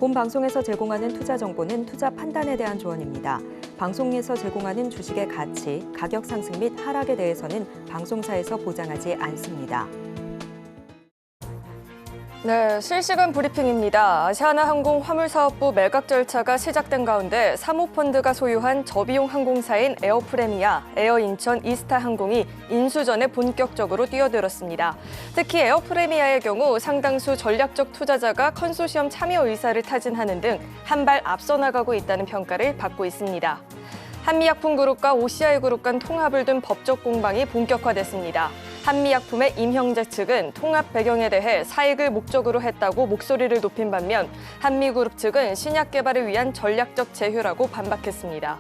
본 방송에서 제공하는 투자 정보는 투자 판단에 대한 조언입니다. 방송에서 제공하는 주식의 가치, 가격 상승 및 하락에 대해서는 방송사에서 보장하지 않습니다. 네, 실시간 브리핑입니다. 아시아나항공 화물사업부 매각 절차가 시작된 가운데 사모펀드가 소유한 저비용 항공사인 에어프레미아, 에어인천, 이스타항공이 인수전에 본격적으로 뛰어들었습니다. 특히 에어프레미아의 경우 상당수 전략적 투자자가 컨소시엄 참여 의사를 타진하는 등 한 발 앞서 나가고 있다는 평가를 받고 있습니다. 한미약품그룹과 OCI그룹 간 통합을 둔 법적 공방이 본격화됐습니다. 한미약품의 임형재 측은 통합 배경에 대해 사익을 목적으로 했다고 목소리를 높인 반면 한미그룹 측은 신약 개발을 위한 전략적 제휴라고 반박했습니다.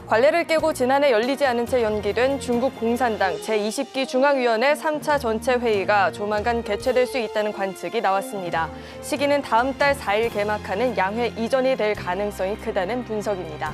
관례를 깨고 지난해 열리지 않은 채 연기된 중국 공산당 제20기 중앙위원회 3차 전체 회의가 조만간 개최될 수 있다는 관측이 나왔습니다. 시기는 다음 달 4일 개막하는 양회 이전이 될 가능성이 크다는 분석입니다.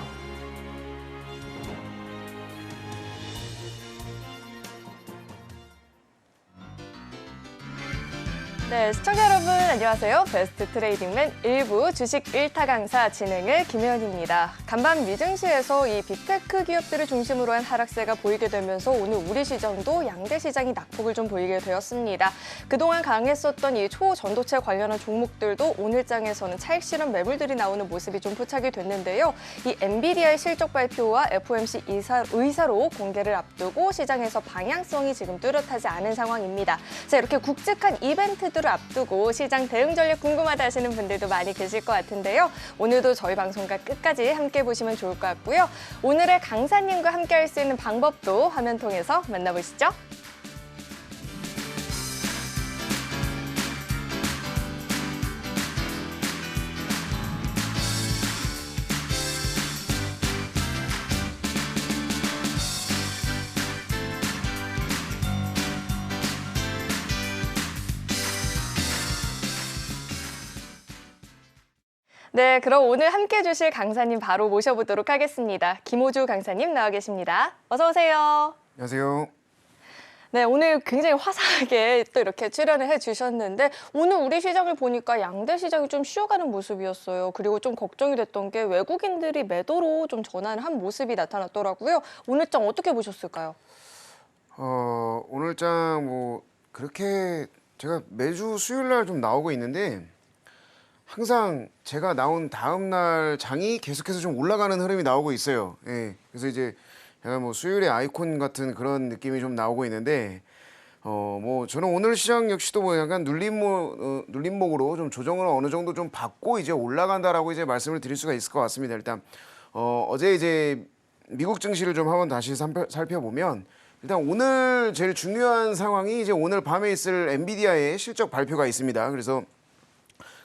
네, 시청자 여러분 안녕하세요. 베스트 트레이딩맨 1부 주식 1타 강사 진행의 김혜연입니다. 간밤 미증시에서 이 빅테크 기업들을 중심으로 한 하락세가 보이게 되면서 오늘 우리 시장도 양대 시장이 낙폭을 좀 보이게 되었습니다. 그동안 강했었던 이 초전도체 관련한 종목들도 오늘 장에서는 차익 실현 매물들이 나오는 모습이 좀 포착이 됐는데요. 이 엔비디아의 실적 발표와 FOMC 의사로 공개를 앞두고 시장에서 방향성이 지금 뚜렷하지 않은 상황입니다. 자, 이렇게 굵직한 이벤트들 앞두고 시장 대응 전략 궁금하다 하시는 분들도 많이 계실 것 같은데요. 오늘도 저희 방송과 끝까지 함께 보시면 좋을 것 같고요. 오늘의 강사님과 함께 할 수 있는 방법도 화면 통해서 만나보시죠. 네, 그럼 오늘 함께 해주실 강사님 바로 모셔보도록 하겠습니다. 김호주 강사님 나와 계십니다. 어서 오세요. 안녕하세요. 네, 오늘 굉장히 화사하게 또 이렇게 출연을 해주셨는데 오늘 우리 시장을 보니까 양대 시장이 좀 쉬어가는 모습이었어요. 그리고 좀 걱정이 됐던 게 외국인들이 매도로 좀 전환을 한 모습이 나타났더라고요. 오늘 장 어떻게 보셨을까요? 오늘 장 뭐 그렇게 제가 매주 수요일 날 좀 나오고 있는데 항상 제가 나온 다음 날 장이 계속해서 좀 올라가는 흐름이 나오고 있어요. 예. 그래서 이제 제가 뭐 수요일의 아이콘 같은 그런 느낌이 좀 나오고 있는데 뭐 저는 오늘 시장 역시도 뭐 약간 눌림목으로 좀 조정을 어느 정도 좀 받고 이제 올라간다라고 이제 말씀을 드릴 수가 있을 것 같습니다. 일단 어제 이제 미국 증시를 좀 한번 다시 살펴보면 일단 오늘 제일 중요한 상황이 이제 오늘 밤에 있을 엔비디아의 실적 발표가 있습니다. 그래서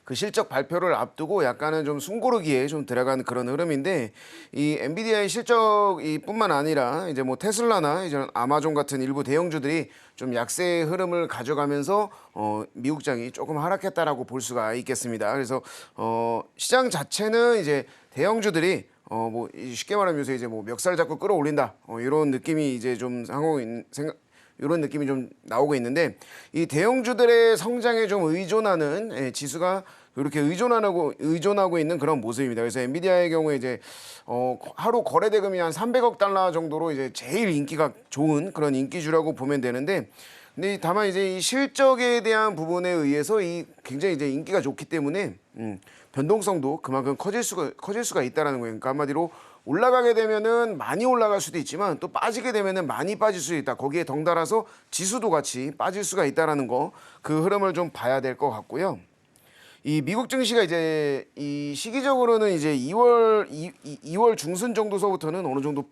그 실적 발표를 앞두고 약간은 좀 숨고르기에 좀 들어간 그런 흐름인데 이 엔비디아의 실적이 뿐만 아니라 이제 뭐 테슬라나 이제 아마존 같은 일부 대형주들이 좀 약세의 흐름을 가져가면서 미국장이 조금 하락했다라고 볼 수가 있겠습니다. 그래서 시장 자체는 이제 대형주들이 뭐 쉽게 말하면 요새 이제 뭐 멱살 잡고 끌어올린다 이런 느낌이 이제 좀 이런 느낌이 좀 나오고 있는데 이 대형주들의 성장에 좀 의존하는 지수가 이렇게 의존하고 있는 그런 모습입니다. 그래서 엔비디아의 경우에 이제 하루 거래 대금이 한 300억 달러 정도로 이제 제일 인기가 좋은 그런 인기주라고 보면 되는데 근데 다만 이제 이 실적에 대한 부분에 의해서 이 굉장히 이제 인기가 좋기 때문에 변동성도 그만큼 커질 수가 있다라는 거예요. 그러니까 한마디로 올라가게 되면은 많이 올라갈 수도 있지만 또 빠지게 되면은 많이 빠질 수도 있다. 거기에 덩달아서 지수도 같이 빠질 수가 있다라는 거, 그 흐름을 좀 봐야 될 것 같고요. 이 미국 증시가 이제 이 시기적으로는 이제 2월 중순 정도서부터는 어느 정도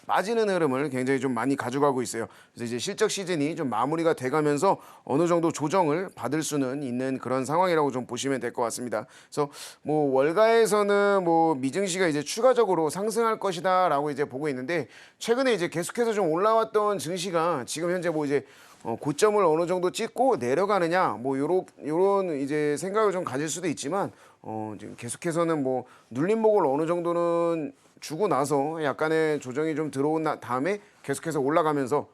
빠지는 흐름을 굉장히 좀 많이 가져가고 있어요. 그래서 이제 실적 시즌이 좀 마무리가 돼가면서 어느 정도 조정을 받을 수는 있는 그런 상황이라고 좀 보시면 될 것 같습니다. 그래서 뭐 월가에서는 뭐 미증시가 이제 추가적으로 상승할 것이다라고 이제 보고 있는데 최근에 이제 계속해서 좀 올라왔던 증시가 지금 현재 뭐 이제 고점을 어느 정도 찍고 내려가느냐 뭐 요런 이제 생각을 좀 가질 수도 있지만 지금 계속해서는 뭐 눌림목을 어느 정도는 주고 나서 약간의 조정이 좀 들어온 다음에 계속해서 올라가면서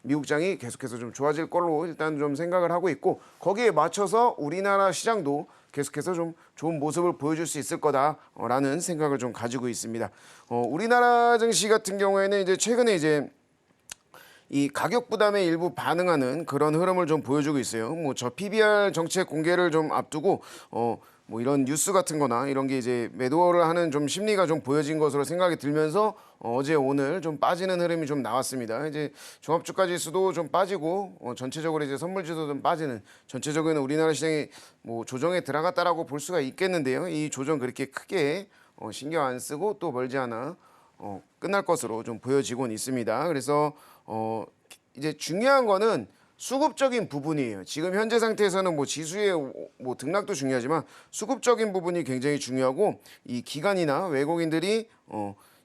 미국장이 계속해서 좀 좋아질 걸로 일단 좀 생각을 하고 있고, 거기에 맞춰서 우리나라 시장도 계속해서 좀 좋은 모습을 보여줄 수 있을 거다라는 생각을 좀 가지고 있습니다. 우리나라 증시 같은 경우에는 이제 최근에 이제 이 가격 부담에 일부 반응하는 그런 흐름을 좀 보여주고 있어요. 뭐 저 PBR 정책 공개를 좀 앞두고 뭐 이런 뉴스 같은 거나 이런 게 이제 매도를 하는 좀 심리가 좀 보여진 것으로 생각이 들면서 어제 오늘 좀 빠지는 흐름이 좀 나왔습니다. 이제 종합주가 지수도 좀 빠지고 전체적으로 이제 선물지수도 좀 빠지는, 전체적인 우리나라 시장이 뭐 조정에 들어갔다라고 볼 수가 있겠는데요. 이 조정 그렇게 크게 신경 안 쓰고 또 멀지 않아 끝날 것으로 좀 보여지곤 있습니다. 그래서 이제 중요한 거는 수급적인 부분이에요. 지금 현재 상태에서는 뭐 지수의 뭐 등락도 중요하지만 수급적인 부분이 굉장히 중요하고, 이 기관이나 외국인들이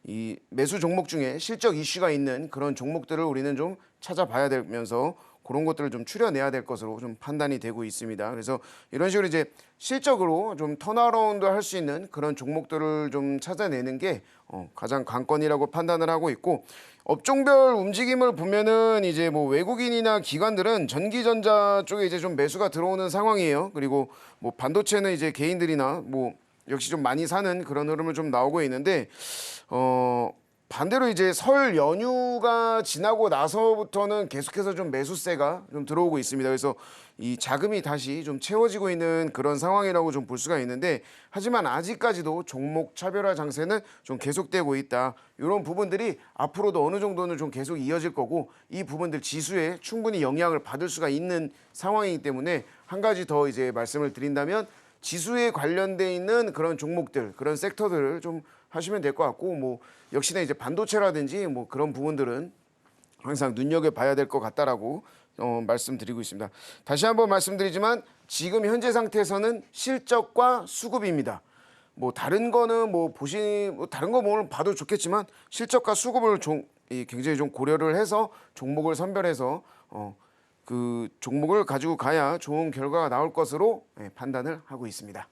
이 매수 종목 중에 실적 이슈가 있는 그런 종목들을 우리는 좀 찾아봐야 되면서 그런 것들을 좀 추려내야 될 것으로 좀 판단이 되고 있습니다. 그래서 이런 식으로 이제 실적으로 좀 턴어라운드 할 수 있는 그런 종목들을 좀 찾아내는 게 가장 관건이라고 판단을 하고 있고, 업종별 움직임을 보면은 이제 뭐 외국인이나 기관들은 전기전자 쪽에 이제 좀 매수가 들어오는 상황이에요. 그리고 뭐 반도체는 이제 개인들이나 뭐 역시 좀 많이 사는 그런 흐름을 좀 나오고 있는데, 반대로 이제 설 연휴가 지나고 나서부터는 계속해서 좀 매수세가 좀 들어오고 있습니다. 그래서 이 자금이 다시 좀 채워지고 있는 그런 상황이라고 좀 볼 수가 있는데, 하지만 아직까지도 종목 차별화 장세는 좀 계속되고 있다. 이런 부분들이 앞으로도 어느 정도는 좀 계속 이어질 거고, 이 부분들 지수에 충분히 영향을 받을 수가 있는 상황이기 때문에, 한 가지 더 이제 말씀을 드린다면 지수에 관련돼 있는 그런 종목들, 그런 섹터들을 좀 하시면 될 것 같고, 뭐 역시나 이제 반도체라든지 뭐 그런 부분들은 항상 눈여겨봐야 될 것 같다라고 말씀드리고 있습니다. 다시 한번 말씀드리지만 지금 현재 상태에서는 실적과 수급입니다. 뭐 다른 거는 뭐 다른 거 뭐 봐도 좋겠지만 실적과 수급을 굉장히 좀 고려를 해서 종목을 선별해서 그 종목을 가지고 가야 좋은 결과가 나올 것으로 판단을 하고 있습니다.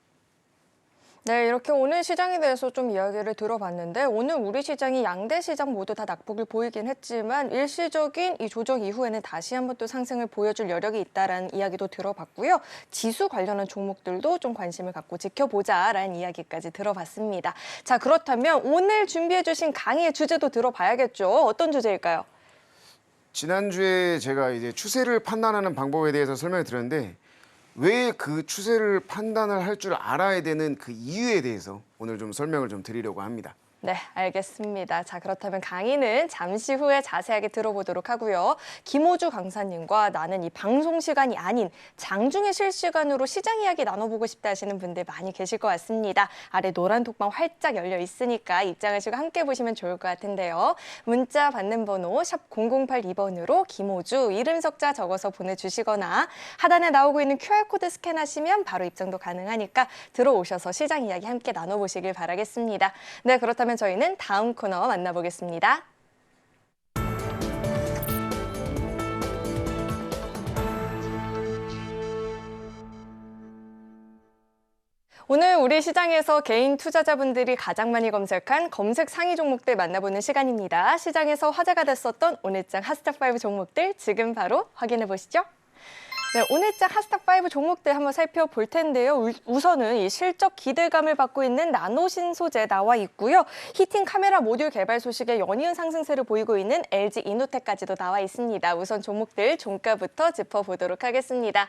네, 이렇게 오늘 시장에 대해서 좀 이야기를 들어봤는데, 오늘 우리 시장이 양대 시장 모두 다 낙폭을 보이긴 했지만 일시적인 이 조정 이후에는 다시 한번 또 상승을 보여줄 여력이 있다라는 이야기도 들어봤고요. 지수 관련한 종목들도 좀 관심을 갖고 지켜보자라는 이야기까지 들어봤습니다. 자, 그렇다면 오늘 준비해 주신 강의의 주제도 들어봐야겠죠. 어떤 주제일까요? 지난주에 제가 이제 추세를 판단하는 방법에 대해서 설명을 드렸는데, 왜 그 추세를 판단을 할 줄 알아야 되는 그 이유에 대해서 오늘 좀 설명을 좀 드리려고 합니다. 네, 알겠습니다. 자, 그렇다면 강의는 잠시 후에 자세하게 들어보도록 하고요. 김호주 강사님과 나는 이 방송 시간이 아닌 장중에 실시간으로 시장 이야기 나눠보고 싶다 하시는 분들 많이 계실 것 같습니다. 아래 노란 톡방 활짝 열려 있으니까 입장하시고 함께 보시면 좋을 것 같은데요. 문자 받는 번호 샵 0082번으로 김호주 이름 석자 적어서 보내주시거나 하단에 나오고 있는 QR코드 스캔하시면 바로 입장도 가능하니까 들어오셔서 시장 이야기 함께 나눠보시길 바라겠습니다. 네, 그렇다면 저희는 다음 코너 만나보겠습니다. 오늘 우리 시장에서 개인 투자자분들이 가장 많이 검색한 검색 상위 종목들 만나보는 시간입니다. 시장에서 화제가 됐었던 오늘장 핫스탑5 종목들 지금 바로 확인해 보시죠. 네, 오늘장 핫스탑5 종목들 한번 살펴볼 텐데요. 우선은 이 실적 기대감을 받고 있는 나노신 소재 나와 있고요. 히팅 카메라 모듈 개발 소식에 연이은 상승세를 보이고 있는 LG 이노텍까지도 나와 있습니다. 우선 종목들 종가부터 짚어보도록 하겠습니다.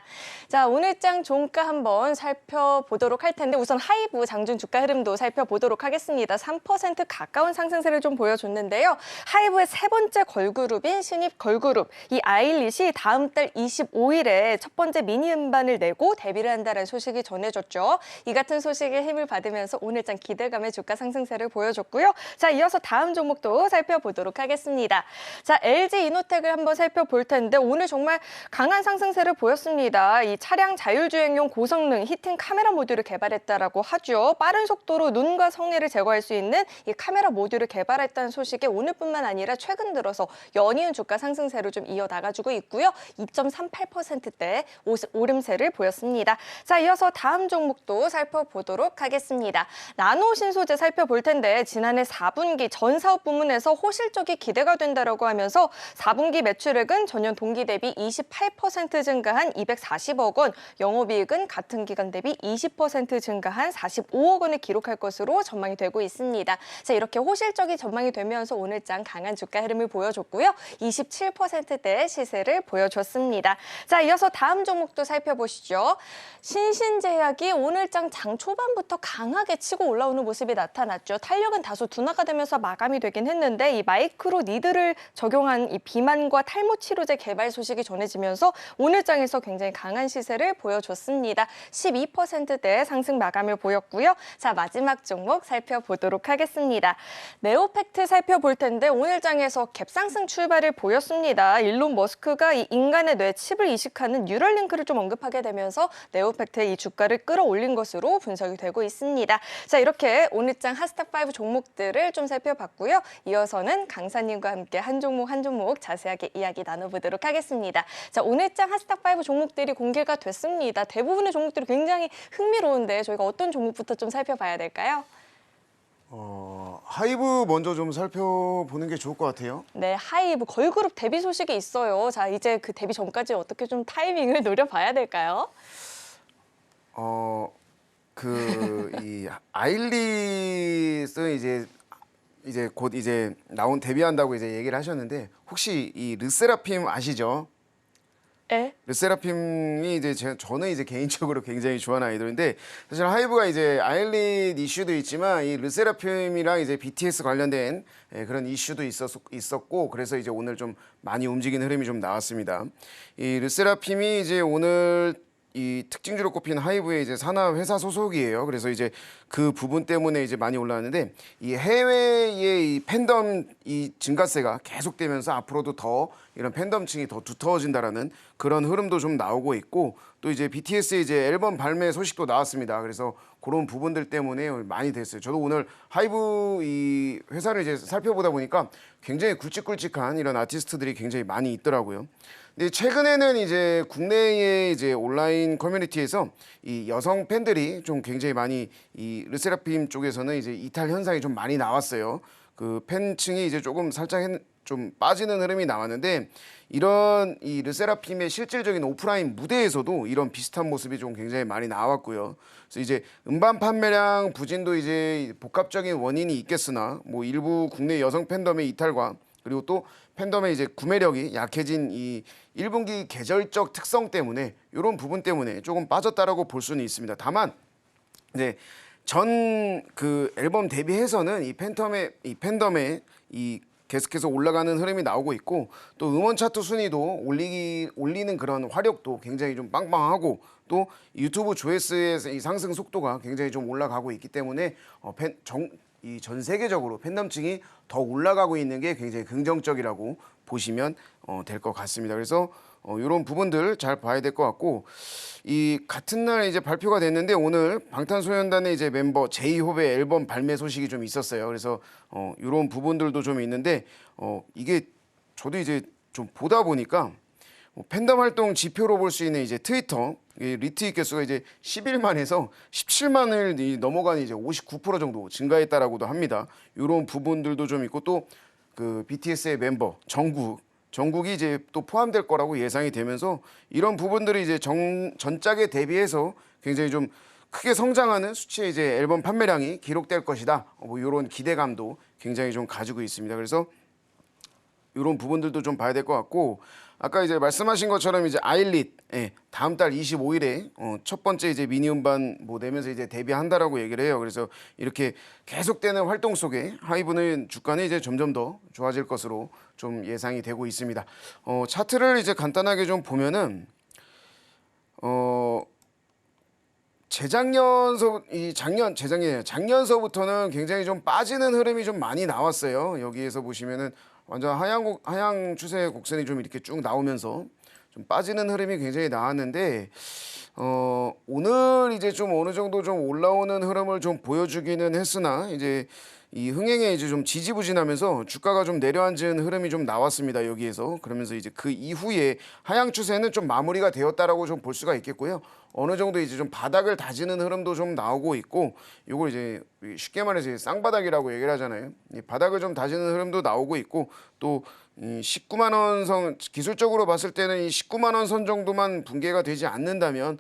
자, 오늘장 종가 한번 살펴보도록 할 텐데, 우선 하이브 장중 주가 흐름도 살펴보도록 하겠습니다. 3% 가까운 상승세를 좀 보여줬는데요. 하이브의 세 번째 걸그룹인 신입 걸그룹 이 아일릿이 다음 달 25일에 첫 번째 미니 음반을 내고 데뷔를 한다는 소식이 전해졌죠. 이 같은 소식에 힘을 받으면서 오늘장 기대감의 주가 상승세를 보여줬고요. 자, 이어서 다음 종목도 살펴보도록 하겠습니다. 자, LG 이노텍을 한번 살펴볼 텐데 오늘 정말 강한 상승세를 보였습니다. 이 차량 자율주행용 고성능 히팅 카메라 모듈을 개발했다라고 하죠. 빠른 속도로 눈과 성내를 제거할 수 있는 이 카메라 모듈을 개발했다는 소식에 오늘뿐만 아니라 최근 들어서 연이은 주가 상승세로 좀 이어나가지고 있고요. 2.38% 50대 오름세를 보였습니다. 자, 이어서 다음 종목도 살펴보도록 하겠습니다. 나노 신소재 살펴볼 텐데 지난해 4분기 전 사업 부문에서 호실적이 기대가 된다라고 하면서 4분기 매출액은 전년 동기 대비 28% 증가한 240억 원, 영업이익은 같은 기간 대비 20% 증가한 45억 원을 기록할 것으로 전망이 되고 있습니다. 자, 이렇게 호실적이 전망이 되면서 오늘장 강한 주가 흐름을 보여줬고요. 27%대의 시세를 보여줬습니다. 자, 이어서 다음 종목도 살펴보시죠. 신신제약이 오늘장 장 초반부터 강하게 치고 올라오는 모습이 나타났죠. 탄력은 다소 둔화가 되면서 마감이 되긴 했는데 이 마이크로 니드를 적용한 이 비만과 탈모 치료제 개발 소식이 전해지면서 오늘장에서 굉장히 강한 시세를 보여줬습니다. 12%대 상승 마감을 보였고요. 자, 마지막 종목 살펴보도록 하겠습니다. 네오팩트 살펴볼 텐데 오늘장에서 갭상승 출발을 보였습니다. 일론 머스크가 이 인간의 뇌 칩을 이식하는 뉴럴링크를 좀 언급하게 되면서 네오팩트의 이 주가를 끌어올린 것으로 분석이 되고 있습니다. 자, 이렇게 오늘장 핫스탑5 종목들을 좀 살펴봤고요. 이어서는 강사님과 함께 한 종목 한 종목 자세하게 이야기 나눠보도록 하겠습니다. 자, 오늘장 핫스탑5 종목들이 공개가 됐습니다. 대부분의 종목들이 굉장히 흥미로운데 저희가 어떤 종목부터 좀 살펴봐야 될까요? 하이브 먼저 좀 살펴보는 게 좋을 것 같아요. 네, 하이브 걸그룹 데뷔 소식이 있어요. 자, 이제 그 데뷔 전까지 어떻게 좀 타이밍을 노려봐야 될까요? 이 아일릿은 이제 곧 이제 데뷔한다고 이제 얘기를 하셨는데 혹시 이 르세라핌 아시죠? 네. 르세라핌이 이제 저는 이제 개인적으로 굉장히 좋아하는 아이돌인데 사실 하이브가 이제 아일릿 이슈도 있지만 이 르세라핌이랑 이제 BTS 관련된 그런 이슈도 있었고 그래서 이제 오늘 좀 많이 움직이는 흐름이 좀 나왔습니다. 이 르세라핌이 이제 오늘 이 특징주로 꼽힌 하이브의 이제 산하 회사 소속이에요. 그래서 이제 그 부분 때문에 이제 많이 올라왔는데 이 해외의 이 팬덤 이 증가세가 계속되면서 앞으로도 더 이런 팬덤층이 더 두터워진다라는 그런 흐름도 좀 나오고 있고 또 이제 BTS의 이제 앨범 발매 소식도 나왔습니다. 그래서 그런 부분들 때문에 많이 됐어요. 저도 오늘 하이브 이 회사를 이제 살펴보다 보니까 굉장히 굵직굵직한 이런 아티스트들이 굉장히 많이 있더라고요. 근데 최근에는 이제 국내의 이제 온라인 커뮤니티에서 이 여성 팬들이 좀 굉장히 많이 이 르세라핌 쪽에서는 이제 이탈 현상이 좀 많이 나왔어요. 그 팬층이 이제 조금 살짝 좀 빠지는 흐름이 나왔는데 이런 이 르세라핌의 실질적인 오프라인 무대에서도 이런 비슷한 모습이 좀 굉장히 많이 나왔고요. 그래서 이제 음반 판매량 부진도 이제 복합적인 원인이 있겠으나 뭐 일부 국내 여성 팬덤의 이탈과 그리고 또 팬덤의 이제 구매력이 약해진 이 1분기 계절적 특성 때문에 이런 부분 때문에 조금 빠졌다라고 볼 수는 있습니다. 다만 이제 전 그 앨범 데뷔해서는 이 팬덤의 이 계속해서 올라가는 흐름이 나오고 있고 또 음원 차트 순위도 올리는 그런 화력도 굉장히 좀 빵빵하고 또 유튜브 조회수의 이 상승 속도가 굉장히 좀 올라가고 있기 때문에 이 전 세계적으로 팬덤층이 더 올라가고 있는 게 굉장히 긍정적이라고 보시면 될 것 같습니다. 그래서 이런 부분들 잘 봐야 될 것 같고 이 같은 날 이제 발표가 됐는데 오늘 방탄소년단의 이제 멤버 제이홉의 앨범 발매 소식이 좀 있었어요. 그래서 이런 부분들도 좀 있는데 이게 저도 이제 좀 보다 보니까 팬덤 활동 지표로 볼 수 있는 이제 트위터 리트윗 개수가 이제 10일만 해서 17만을 넘어가는 이제 59% 정도 증가했다라고도 합니다. 이런 부분들도 좀 있고 또 그 BTS의 멤버 정국이 이제 또 포함될 거라고 예상이 되면서 이런 부분들이 이제 전작에 대비해서 굉장히 좀 크게 성장하는 수치의 이제 앨범 판매량이 기록될 것이다. 뭐 이런 기대감도 굉장히 좀 가지고 있습니다. 그래서 이런 부분들도 좀 봐야 될 것 같고 아까 이제 말씀하신 것처럼 이제 아일릿 다음 달 25일에 첫 번째 이제 미니 음반 뭐 내면서 이제 데뷔한다라고 얘기를 해요. 그래서 이렇게 계속되는 활동 속에 하이브는 주가는 이제 점점 더 좋아질 것으로 좀 예상이 되고 있습니다. 차트를 이제 간단하게 좀 보면은 작년서부터는 굉장히 좀 빠지는 흐름이 좀 많이 나왔어요. 여기에서 보시면은 완전 하향 추세 곡선이 좀 이렇게 쭉 나오면서 좀 빠지는 흐름이 굉장히 나왔는데 오늘 이제 좀 어느 정도 좀 올라오는 흐름을 좀 보여주기는 했으나 이제 이 흥행에 이제 좀 지지부진하면서 주가가 좀 내려앉은 흐름이 좀 나왔습니다. 여기에서. 그러면서 이제 그 이후에 하향 추세는 좀 마무리가 되었다라고 좀 볼 수가 있겠고요. 어느 정도 이제 좀 바닥을 다지는 흐름도 좀 나오고 있고, 요걸 이제 쉽게 말해서 쌍바닥이라고 얘기를 하잖아요. 이 바닥을 좀 다지는 흐름도 나오고 있고, 또 이 19만 원 선, 기술적으로 봤을 때는 이 19만 원 선 정도만 붕괴가 되지 않는다면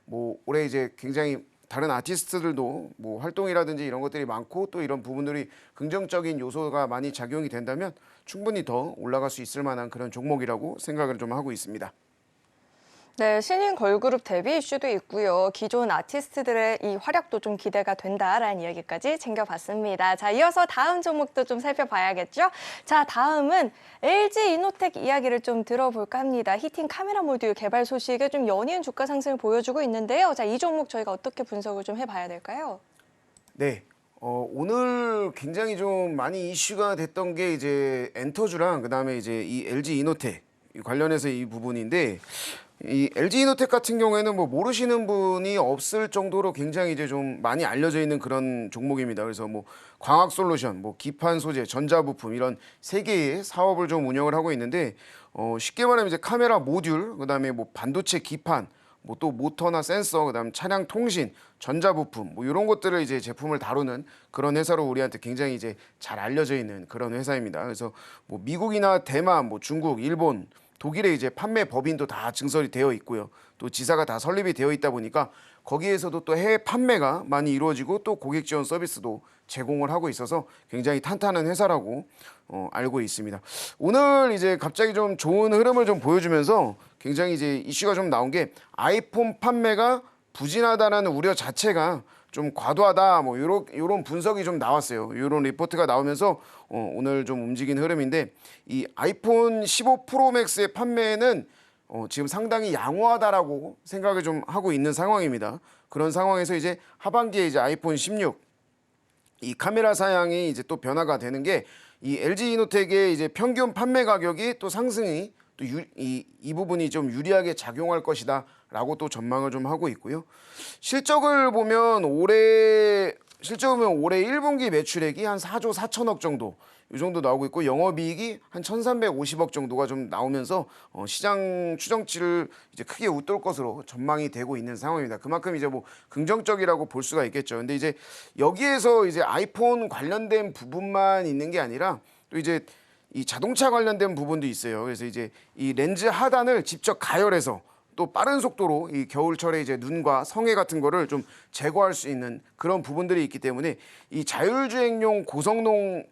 뭐 올해 이제 굉장히 다른 아티스트들도 뭐 활동이라든지 이런 것들이 많고, 또 이런 부분들이 긍정적인 요소가 많이 작용이 된다면 충분히 더 올라갈 수 있을 만한 그런 종목이라고 생각을 좀 하고 있습니다. 네, 신인 걸그룹 데뷔 이슈도 있고요. 기존 아티스트들의 이 활약도 좀 기대가 된다라는 이야기까지 챙겨봤습니다. 자, 이어서 다음 종목도 좀 살펴봐야겠죠? 자, 다음은 LG 이노텍 이야기를 좀 들어볼까 합니다. 히팅 카메라 모듈 개발 소식에 좀 연이은 주가 상승을 보여주고 있는데요. 자, 이 종목 저희가 어떻게 분석을 좀 해봐야 될까요? 네. 오늘 굉장히 좀 많이 이슈가 됐던 게 이제 엔터주랑 그다음에 이제 이 LG 이노텍 관련해서 이 부분인데, 이 LG 이노텍 같은 경우에는 뭐 모르시는 분이 없을 정도로 굉장히 이제 좀 많이 알려져 있는 그런 종목입니다. 그래서 뭐 광학 솔루션, 뭐 기판 소재, 전자부품 이런 세 개의 사업을 좀 운영을 하고 있는데, 쉽게 말하면 이제 카메라 모듈, 그다음에 뭐 반도체 기판, 뭐 또 모터나 센서, 그다음 차량 통신, 전자부품 뭐 이런 것들을 이제 제품을 다루는 그런 회사로 우리한테 굉장히 이제 잘 알려져 있는 그런 회사입니다. 그래서 뭐 미국이나 대만, 뭐 중국, 일본, 독일의 이제 판매 법인도 다 증설이 되어 있고요. 또 지사가 다 설립이 되어 있다 보니까 거기에서도 또 해외 판매가 많이 이루어지고, 또 고객 지원 서비스도 제공을 하고 있어서 굉장히 탄탄한 회사라고 알고 있습니다. 오늘 이제 갑자기 좀 좋은 흐름을 좀 보여주면서 굉장히 이제 이슈가 좀 나온 게, 아이폰 판매가 부진하다는 우려 자체가 좀 과도하다, 뭐 요런 분석이 좀 나왔어요. 요런 리포트가 나오면서 오늘 좀 움직인 흐름인데, 이 아이폰 15 프로 맥스의 판매는 지금 상당히 양호하다라고 생각을 좀 하고 있는 상황입니다. 그런 상황에서 이제 하반기에 이제 아이폰 16 이 카메라 사양이 이제 또 변화가 되는 게, 이 LG 이노텍의 이제 평균 판매 가격이 또 상승이 또 이 부분이 좀 유리하게 작용할 것이다라고 또 전망을 좀 하고 있고요. 실적을 보면 올해 1분기 매출액이 한 4조 4천억 정도 이 정도 나오고 있고, 영업이익이 한 1,350억 정도가 좀 나오면서 시장 추정치를 이제 크게 웃돌 것으로 전망이 되고 있는 상황입니다. 그만큼 이제 뭐 긍정적이라고 볼 수가 있겠죠. 근데 이제 여기에서 이제 아이폰 관련된 부분만 있는 게 아니라 또 이제 이 자동차 관련된 부분도 있어요. 그래서 이제 이 렌즈 하단을 직접 가열해서 또 빠른 속도로 이 겨울철에 이제 눈과 성에 같은 거를 좀 제거할 수 있는 그런 부분들이 있기 때문에, 이 자율주행용 고성능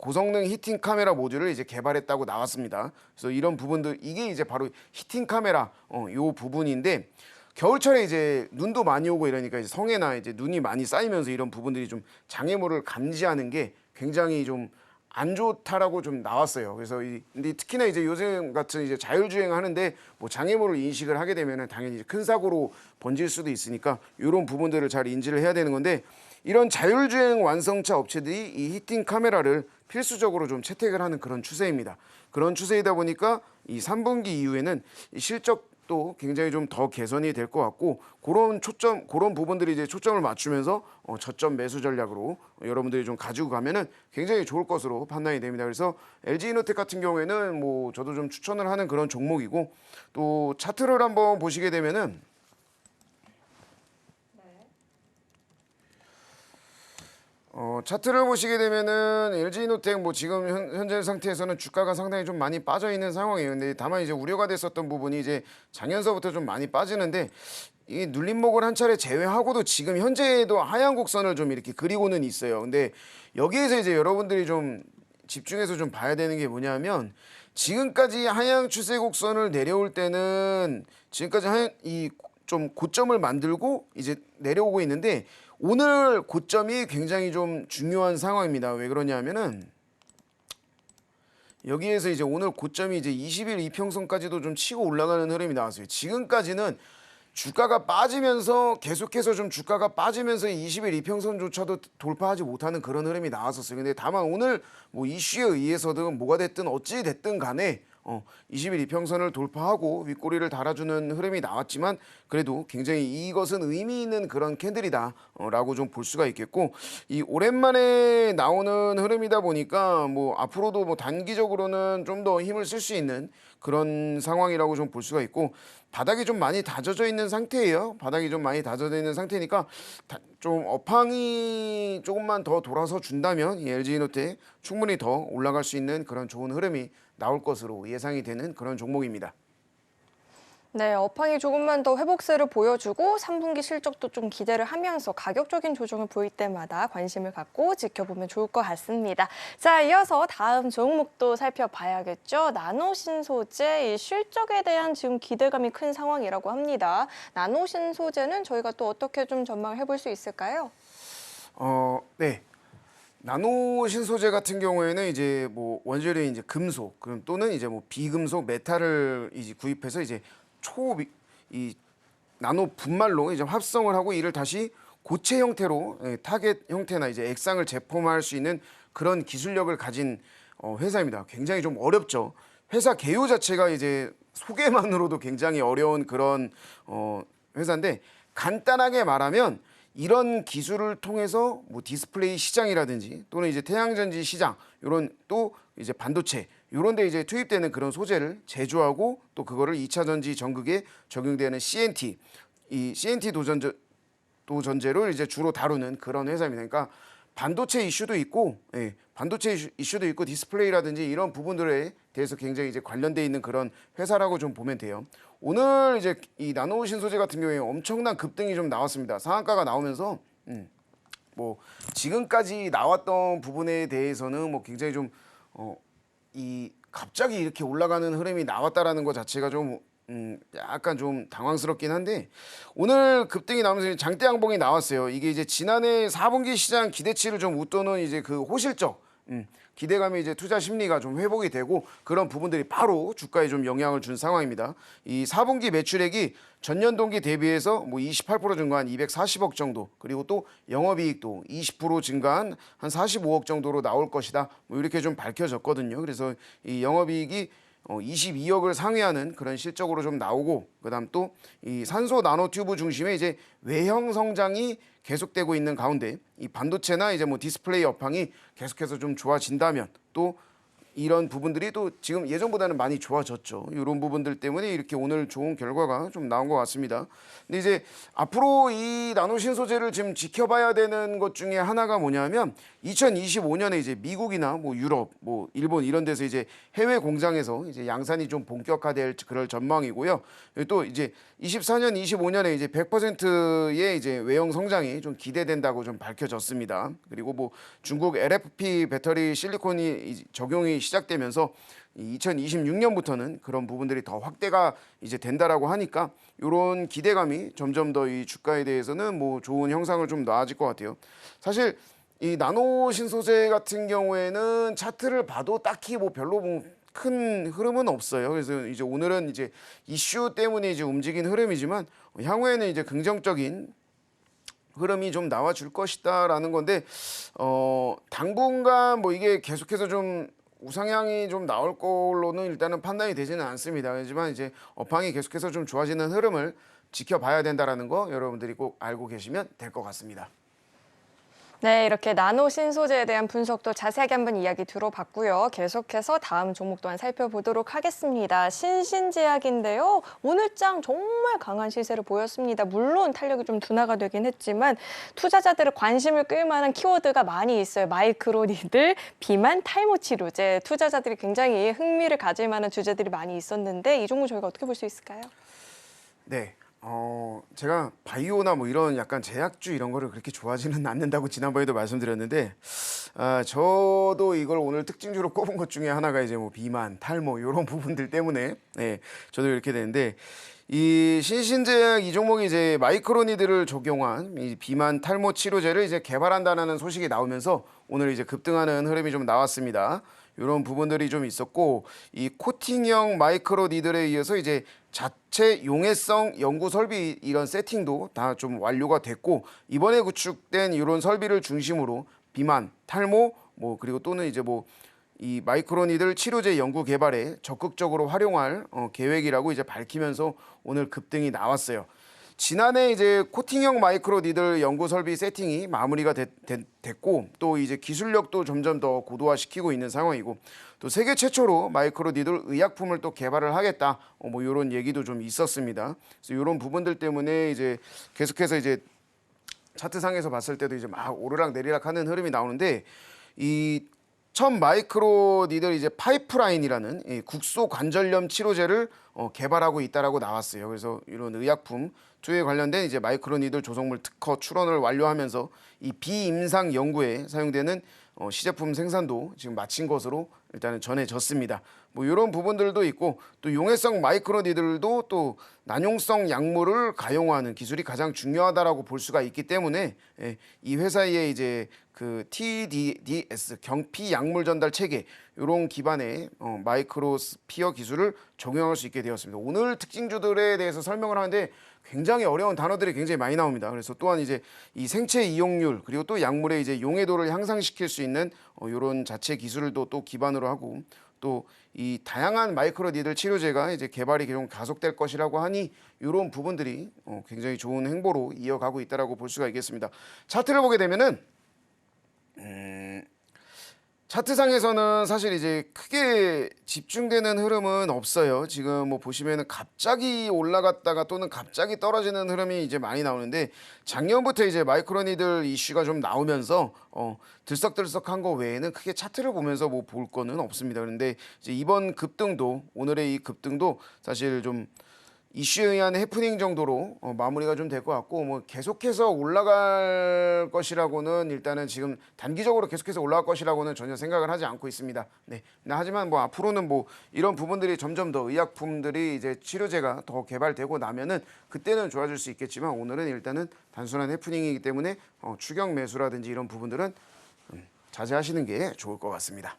히팅 카메라 모듈을 이제 개발했다고 나왔습니다. 그래서 이런 부분들, 이게 이제 바로 히팅 카메라 요 부분인데, 겨울철에 이제 눈도 많이 오고 이러니까 이제 성에나 이제 눈이 많이 쌓이면서 이런 부분들이 좀 장애물을 감지하는 게 굉장히 좀 안 좋다라고 좀 나왔어요. 그래서 근데 특히나 이제 요즘 같은 이제 자율주행 하는데 뭐 장애물을 인식을 하게 되면은 당연히 큰 사고로 번질 수도 있으니까 이런 부분들을 잘 인지를 해야 되는 건데, 이런 자율주행 완성차 업체들이 이 히팅 카메라를 필수적으로 좀 채택을 하는 그런 추세입니다. 그런 추세이다 보니까 이 3분기 이후에는 이 실적도 굉장히 좀 더 개선이 될 것 같고, 그런 부분들이 이제 초점을 맞추면서 저점 매수 전략으로 여러분들이 좀 가지고 가면은 굉장히 좋을 것으로 판단이 됩니다. 그래서 LG 이노텍 같은 경우에는 뭐 저도 좀 추천을 하는 그런 종목이고, 또 차트를 한번 보시게 되면은 차트를 보시게 되면은 LG 이노텍 뭐 지금 현재 상태에서는 주가가 상당히 좀 많이 빠져 있는 상황이에요. 근데 다만 이제 우려가 됐었던 부분이 이제 작년서부터 좀 많이 빠지는데, 이 눌림목을 한 차례 제외하고도 지금 현재도 하향 곡선을 좀 이렇게 그리고는 있어요. 근데 여기에서 이제 여러분들이 좀 집중해서 좀 봐야 되는 게 뭐냐면, 지금까지 하향 추세 곡선을 내려올 때는 지금까지 좀 고점을 만들고 이제 내려오고 있는데, 오늘 고점이 굉장히 좀 중요한 상황입니다. 왜 그러냐면은 여기에서 이제 오늘 고점이 이제 20일 이평선까지도 좀 치고 올라가는 흐름이 나왔어요. 지금까지는 주가가 빠지면서 계속해서 좀 주가가 빠지면서 20일 이평선조차도 돌파하지 못하는 그런 흐름이 나왔었어요. 근데 다만 오늘 뭐 이슈에 의해서든 뭐가 됐든 어찌 됐든 간에 20일 이평선을 돌파하고 윗꼬리를 달아주는 흐름이 나왔지만 그래도 굉장히 이것은 의미 있는 그런 캔들이다라고 좀 볼 수가 있겠고 이 오랜만에 나오는 흐름이다 보니까 뭐 앞으로도 뭐 단기적으로는 좀 더 힘을 쓸 수 있는 그런 상황이라고 좀 볼 수가 있고 바닥이 좀 많이 다져져 있는 상태예요. 바닥이 좀 많이 다져져 있는 상태니까 좀 업황이 조금만 더 돌아서 준다면 이 LG이노트에 충분히 더 올라갈 수 있는 그런 좋은 흐름이 나올 것으로 예상이 되는 그런 종목입니다. 네, 업황이 조금만 더 회복세를 보여주고 3분기 실적도 좀 기대를 하면서 가격적인 조정을 보일 때마다 관심을 갖고 지켜보면 좋을 것 같습니다. 자, 이어서 다음 종목도 살펴봐야겠죠. 나노신소재, 이 실적에 대한 지금 기대감이 큰 상황이라고 합니다. 나노신소재는 저희가 또 어떻게 좀 전망을 해볼 수 있을까요? 네. 나노 신소재 같은 경우에는 이제 뭐 원재료인 이제 금속 또는 이제 뭐 비금속 메탈을 이제 구입해서 이제 이 나노 분말로 이제 합성을 하고 이를 다시 고체 형태로 타겟 형태나 이제 액상을 제품화할 수 있는 그런 기술력을 가진 회사입니다. 굉장히 좀 어렵죠. 회사 개요 자체가 이제 소개만으로도 굉장히 어려운 그런 회사인데 간단하게 말하면 이런 기술을 통해서 뭐 디스플레이 시장이라든지 또는 이제 태양전지 시장 이런 또 이제 반도체 이런 데 이제 투입되는 그런 소재를 제조하고 또 그거를 2차 전지 전극에 적용되는 CNT 이 CNT 도전제를 이제 주로 다루는 그런 회사입니다. 그러니까 반도체 이슈도 있고 반도체 이슈도 있고 디스플레이라든지 이런 부분들에 대해서 굉장히 이제 관련돼 있는 그런 회사라고 좀 보면 돼요. 오늘 이제 이 나노 신소재 같은 경우에 엄청난 급등이 좀 나왔습니다. 상한가가 나오면서 뭐 지금까지 나왔던 부분에 대해서는 뭐 굉장히 좀 이 갑자기 이렇게 올라가는 흐름이 나왔다라는 것 자체가 좀 약간 좀 당황스럽긴 한데 오늘 급등이 나오면서 장대 양봉이 나왔어요. 이게 이제 지난해 4분기 시장 기대치를 좀 웃도는 이제 그 호실적 기대감이 이제 투자 심리가 좀 회복이 되고 그런 부분들이 바로 주가에 좀 영향을 준 상황입니다. 이 4분기 매출액이 전년 동기 대비해서 뭐 28% 증가한 240억 정도 그리고 또 영업이익도 20% 증가한 한 45억 정도로 나올 것이다. 뭐 이렇게 좀 밝혀졌거든요. 그래서 이 영업이익이 22억을 상회하는 그런 실적으로 좀 나오고 그다음 또 이 산소 나노튜브 중심의 이제 외형 성장이 계속되고 있는 가운데 이 반도체나 이제 뭐 디스플레이 업황이 계속해서 좀 좋아진다면 또 이런 부분들이 또 지금 예전보다는 많이 좋아졌죠. 이런 부분들 때문에 이렇게 오늘 좋은 결과가 좀 나온 것 같습니다. 근데 이제 앞으로 이 나노 신소재를 지금 지켜봐야 되는 것 중에 하나가 뭐냐면 2025년에 이제 미국이나 뭐 유럽, 뭐 일본 이런 데서 이제 해외 공장에서 이제 양산이 좀 본격화될 그럴 전망이고요. 또 이제 24년, 25년에 이제 100%의 이제 외형 성장이 좀 기대된다고 좀 밝혀졌습니다. 그리고 뭐 중국 LFP 배터리 실리콘이 적용이 시작되면서 2026년부터는 그런 부분들이 더 확대가 이제 된다라고 하니까 이런 기대감이 점점 더 이 주가에 대해서는 뭐 좋은 형상을 좀 나아질 것 같아요. 사실 이 나노 신소재 같은 경우에는 차트를 봐도 딱히 뭐 별로 뭐 큰 흐름은 없어요. 그래서 이제 오늘은 이제 이슈 때문에 이제 움직인 흐름이지만 향후에는 이제 긍정적인 흐름이 좀 나와줄 것이다라는 건데 당분간 뭐 이게 계속해서 좀 우상향이 좀 나올 걸로는 일단은 판단이 되지는 않습니다. 하지만 이제 업황이 계속해서 좀 좋아지는 흐름을 지켜봐야 된다라는 거 여러분들이 꼭 알고 계시면 될 것 같습니다. 네, 이렇게 나노 신소재에 대한 분석도 자세하게 한번 이야기 들어봤고요. 계속해서 다음 종목 또한 살펴보도록 하겠습니다. 신신제약인데요. 오늘 장 정말 강한 시세를 보였습니다. 물론 탄력이 좀 둔화가 되긴 했지만 투자자들의 관심을 끌 만한 키워드가 많이 있어요. 마이크로니들, 비만, 탈모 치료제. 투자자들이 굉장히 흥미를 가질 만한 주제들이 많이 있었는데 이 종목 저희가 어떻게 볼 수 있을까요? 네. 제가 바이오나 뭐 이런 약간 제약주 이런 거를 그렇게 좋아하지는 않는다고 지난번에도 말씀드렸는데 저도 이걸 오늘 특징주로 꼽은 것 중에 하나가 이제 뭐 비만, 탈모 이런 부분들 때문에 저도 이렇게 되는데 이 신신제약 이 종목이 이제 마이크로니드를 적용한 이 비만 탈모 치료제를 이제 개발한다는 소식이 나오면서 오늘 이제 급등하는 흐름이 좀 나왔습니다. 이런 부분들이 좀 있었고 이 코팅형 마이크로 니들에 이어서 이제 자체 용해성 연구 설비 이런 세팅도 다 좀 완료가 됐고 이번에 구축된 이런 설비를 중심으로 비만, 탈모 뭐 그리고 또는 이제 뭐 이 마이크로니들 치료제 연구 개발에 적극적으로 활용할 계획이라고 이제 밝히면서 오늘 급등이 나왔어요. 지난해 이제 코팅형 마이크로 니들 연구 설비 세팅이 마무리가 됐고 또 이제 기술력도 점점 더 고도화시키고 있는 상황이고 또 세계 최초로 마이크로 니들 의약품을 또 개발을 하겠다 뭐 이런 얘기도 좀 있었습니다. 그래서 이런 부분들 때문에 이제 계속해서 이제 차트상에서 봤을 때도 이제 막 오르락 내리락 하는 흐름이 나오는데 이 첫 마이크로 니들 이제 파이프라인이라는 이 국소 관절염 치료제를 개발하고 있다라고 나왔어요. 그래서 이런 의약품 투여에 관련된 이제 마이크로 니들 조성물 특허 출원을 완료하면서 이 비임상 연구에 사용되는 시제품 생산도 지금 마친 것으로 일단은 전해졌습니다. 뭐 이런 부분들도 있고 또 용해성 마이크로 니들도 또 난용성 약물을 가용화하는 기술이 가장 중요하다라고 볼 수가 있기 때문에 이 회사의 이제 그 TDDS 경피 약물 전달 체계 이런 기반의 마이크로스피어 기술을 적용할 수 있게 되었습니다. 오늘 특징주들에 대해서 설명을 하는데 굉장히 어려운 단어들이 굉장히 많이 나옵니다. 그래서 또한 이제 이 생체 이용률 그리고 또 약물의 이제 용해도를 향상시킬 수 있는 이런 자체 기술도 또 기반으로 하고 또 이 다양한 마이크로 니들 치료제가 이제 개발이 좀 가속될 것이라고 하니 이런 부분들이 굉장히 좋은 행보로 이어가고 있다라고 볼 수가 있겠습니다. 차트를 보게 되면은 차트상에서는 사실 이제 크게 집중되는 흐름은 없어요. 지금 뭐 보시면은 갑자기 올라갔다가 또는 갑자기 떨어지는 흐름이 이제 많이 나오는데 작년부터 이제 마이크로니들 이슈가 좀 나오면서 들썩들썩한 거 외에는 크게 차트를 보면서 뭐 볼 거는 없습니다. 그런데 이제 이번 급등도 오늘의 이 급등도 사실 좀 이슈에 의한 해프닝 정도로 마무리가 좀 될 것 같고 뭐 계속해서 올라갈 것이라고는 일단은 지금 단기적으로 계속해서 올라갈 것이라고는 전혀 생각을 하지 않고 있습니다. 네. 하지만 뭐 앞으로는 뭐 이런 부분들이 점점 더 의약품들이 이제 치료제가 더 개발되고 나면은 그때는 좋아질 수 있겠지만 오늘은 일단은 단순한 해프닝이기 때문에 추격 매수라든지 이런 부분들은 자제하시는 게 좋을 것 같습니다.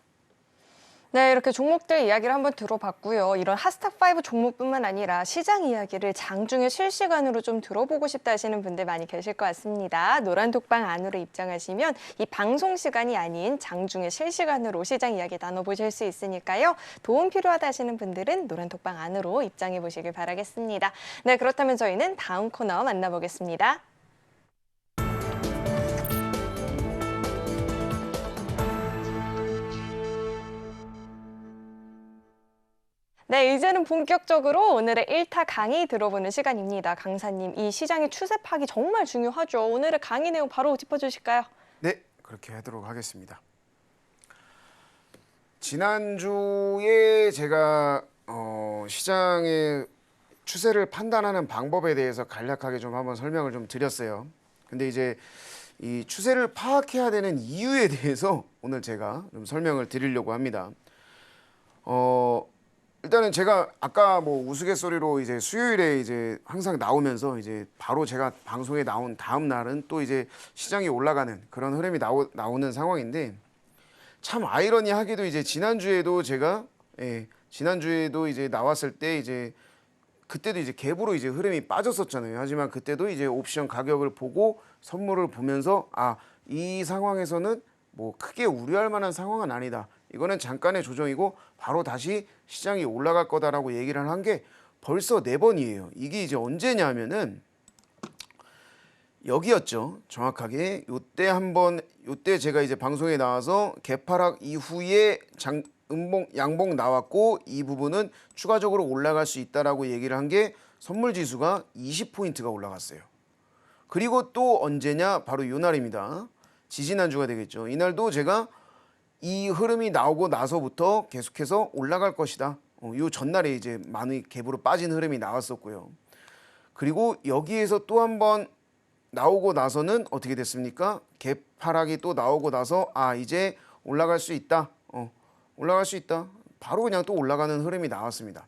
네, 이렇게 종목들 이야기를 한번 들어봤고요. 이런 핫스탁5 종목뿐만 아니라 시장 이야기를 장중에 실시간으로 좀 들어보고 싶다 하시는 분들 많이 계실 것 같습니다. 노란톡방 안으로 입장하시면 이 방송 시간이 아닌 장중에 실시간으로 시장 이야기 나눠보실 수 있으니까요. 도움 필요하다 하시는 분들은 노란톡방 안으로 입장해 보시길 바라겠습니다. 네, 그렇다면 저희는 다음 코너 만나보겠습니다. 네, 이제는 본격적으로 오늘의 1타 강의 들어보는 시간입니다. 강사님, 이 시장의 추세 파악이 정말 중요하죠. 오늘의 강의 내용 바로 짚어주실까요? 네, 그렇게 하도록 하겠습니다. 지난주에 제가 시장의 추세를 판단하는 방법에 대해서 간략하게 좀 한번 설명을 좀 드렸어요. 근데 이제 이 추세를 파악해야 되는 이유에 대해서 오늘 제가 좀 설명을 드리려고 합니다. 일단은 제가 아까 뭐 우스갯소리로 이제 수요일에 이제 항상 나오면서 이제 바로 제가 방송에 나온 다음 날은 또 이제 시장이 올라가는 그런 흐름이 나오는 상황인데 참 아이러니하게도 이제 지난주에도 제가 지난주에도 이제 나왔을 때 이제 그때도 이제 갭으로 이제 흐름이 빠졌었잖아요. 하지만 그때도 이제 옵션 가격을 보고 선물을 보면서 이 상황에서는 뭐 크게 우려할 만한 상황은 아니다. 이거는 잠깐의 조정이고 바로 다시 시장이 올라갈 거다라고 얘기를 한 게 벌써 4번이에요. 이게 이제 언제냐면은 여기였죠. 정확하게 요때 한번 요때 제가 이제 방송에 나와서 개파락 이후에 양봉 나왔고 이 부분은 추가적으로 올라갈 수 있다라고 얘기를 한 게 선물 지수가 20포인트가 올라갔어요. 그리고 또 언제냐? 바로 요 날입니다. 지지난주가 되겠죠. 이날도 제가 이 흐름이 나오고 나서부터 계속해서 올라갈 것이다. 요 전날에 이제 많이 갭으로 빠진 흐름이 나왔었고요. 그리고 여기에서 또 한 번 나오고 나서는 어떻게 됐습니까? 갭 하락이 또 나오고 나서 이제 올라갈 수 있다. 올라갈 수 있다. 바로 그냥 또 올라가는 흐름이 나왔습니다.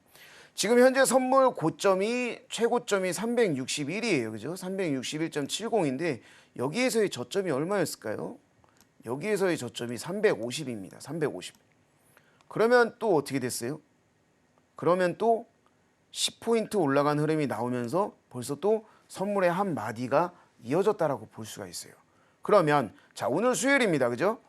지금 현재 선물 고점이 최고점이 361이에요. 그죠? 361.70인데 여기에서의 저점이 얼마였을까요? 여기에서의 저점이 350입니다. 350. 그러면 또 어떻게 됐어요? 그러면 또 10포인트 올라간 흐름이 나오면서 벌써 또 선물의 한 마디가 이어졌다라고 볼 수가 있어요. 그러면 자 오늘 수요일입니다. 그죠?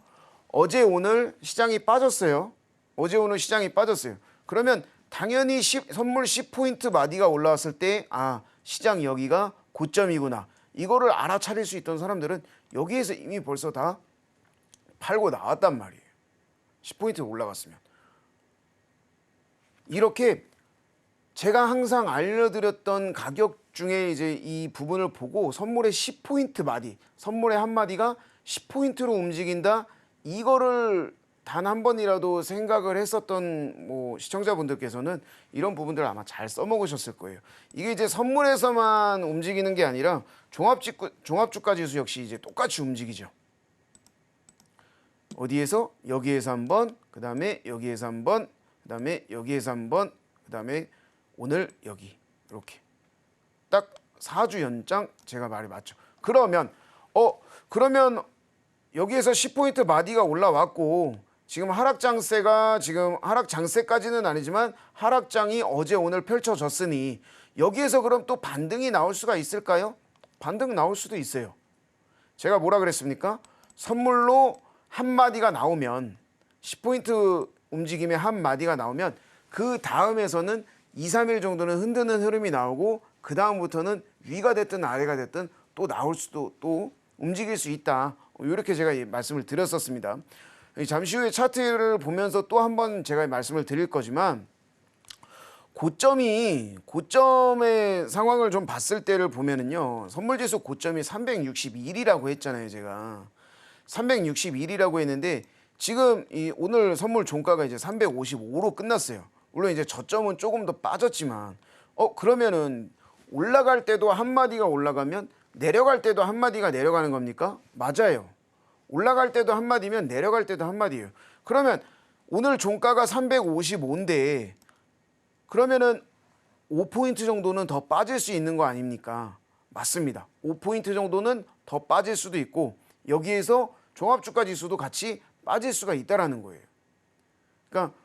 어제 오늘 시장이 빠졌어요. 어제 오늘 시장이 빠졌어요. 그러면 당연히 선물 10포인트 마디가 올라왔을 때 시장 여기가 고점이구나. 이거를 알아차릴 수 있던 사람들은 여기에서 이미 벌써 다 팔고 나왔단 말이에요. 10포인트 올라갔으면. 이렇게 제가 항상 알려드렸던 가격 중에 이제 이 부분을 보고 선물의 10포인트 마디, 선물의 한마디가 10포인트로 움직인다. 이거를 단 한 번이라도 생각을 했었던 시청자분들께서는 이런 부분들 아마 잘 써먹으셨을 거예요. 이게 이제 선물에서만 움직이는 게 아니라 종합주가 지수 역시 이제 똑같이 움직이죠. 어디에서? 여기에서 한 번, 그 다음에 여기에서 한 번, 그 다음에 여기에서 한 번, 그 다음에 오늘 여기 이렇게 딱 4주 연장. 제가 말이 맞죠? 그러면 여기에서 10포인트 마디가 올라왔고 지금 하락장세까지는 아니지만 하락장이 어제 오늘 펼쳐졌으니 여기에서 그럼 또 반등이 나올 수가 있을까요? 반등 나올 수도 있어요. 제가 뭐라 그랬습니까? 선물로 한 마디가 나오면 10포인트 움직임의 한 마디가 나오면 그 다음에서는 2, 3일 정도는 흔드는 흐름이 나오고 그 다음부터는 위가 됐든 아래가 됐든 또 나올 수도 또 움직일 수 있다. 이렇게 제가 말씀을 드렸었습니다. 잠시 후에 차트를 보면서 또 한 번 제가 말씀을 드릴 거지만 고점의 상황을 좀 봤을 때를 보면은요. 선물지수 고점이 361이라고 했잖아요. 제가 361이라고 했는데 지금 오늘 선물 종가가 이제 355로 끝났어요. 물론 이제 저점은 조금 더 빠졌지만 그러면은 올라갈 때도 한 마디가 올라가면 내려갈 때도 한 마디가 내려가는 겁니까? 맞아요. 올라갈 때도 한 마디면 내려갈 때도 한 마디예요. 그러면 오늘 종가가 355인데 그러면은 5포인트 정도는 더 빠질 수 있는 거 아닙니까? 맞습니다. 5포인트 정도는 더 빠질 수도 있고 여기에서 종합주가 지수도 같이 빠질 수가 있다라는 거예요. 그러니까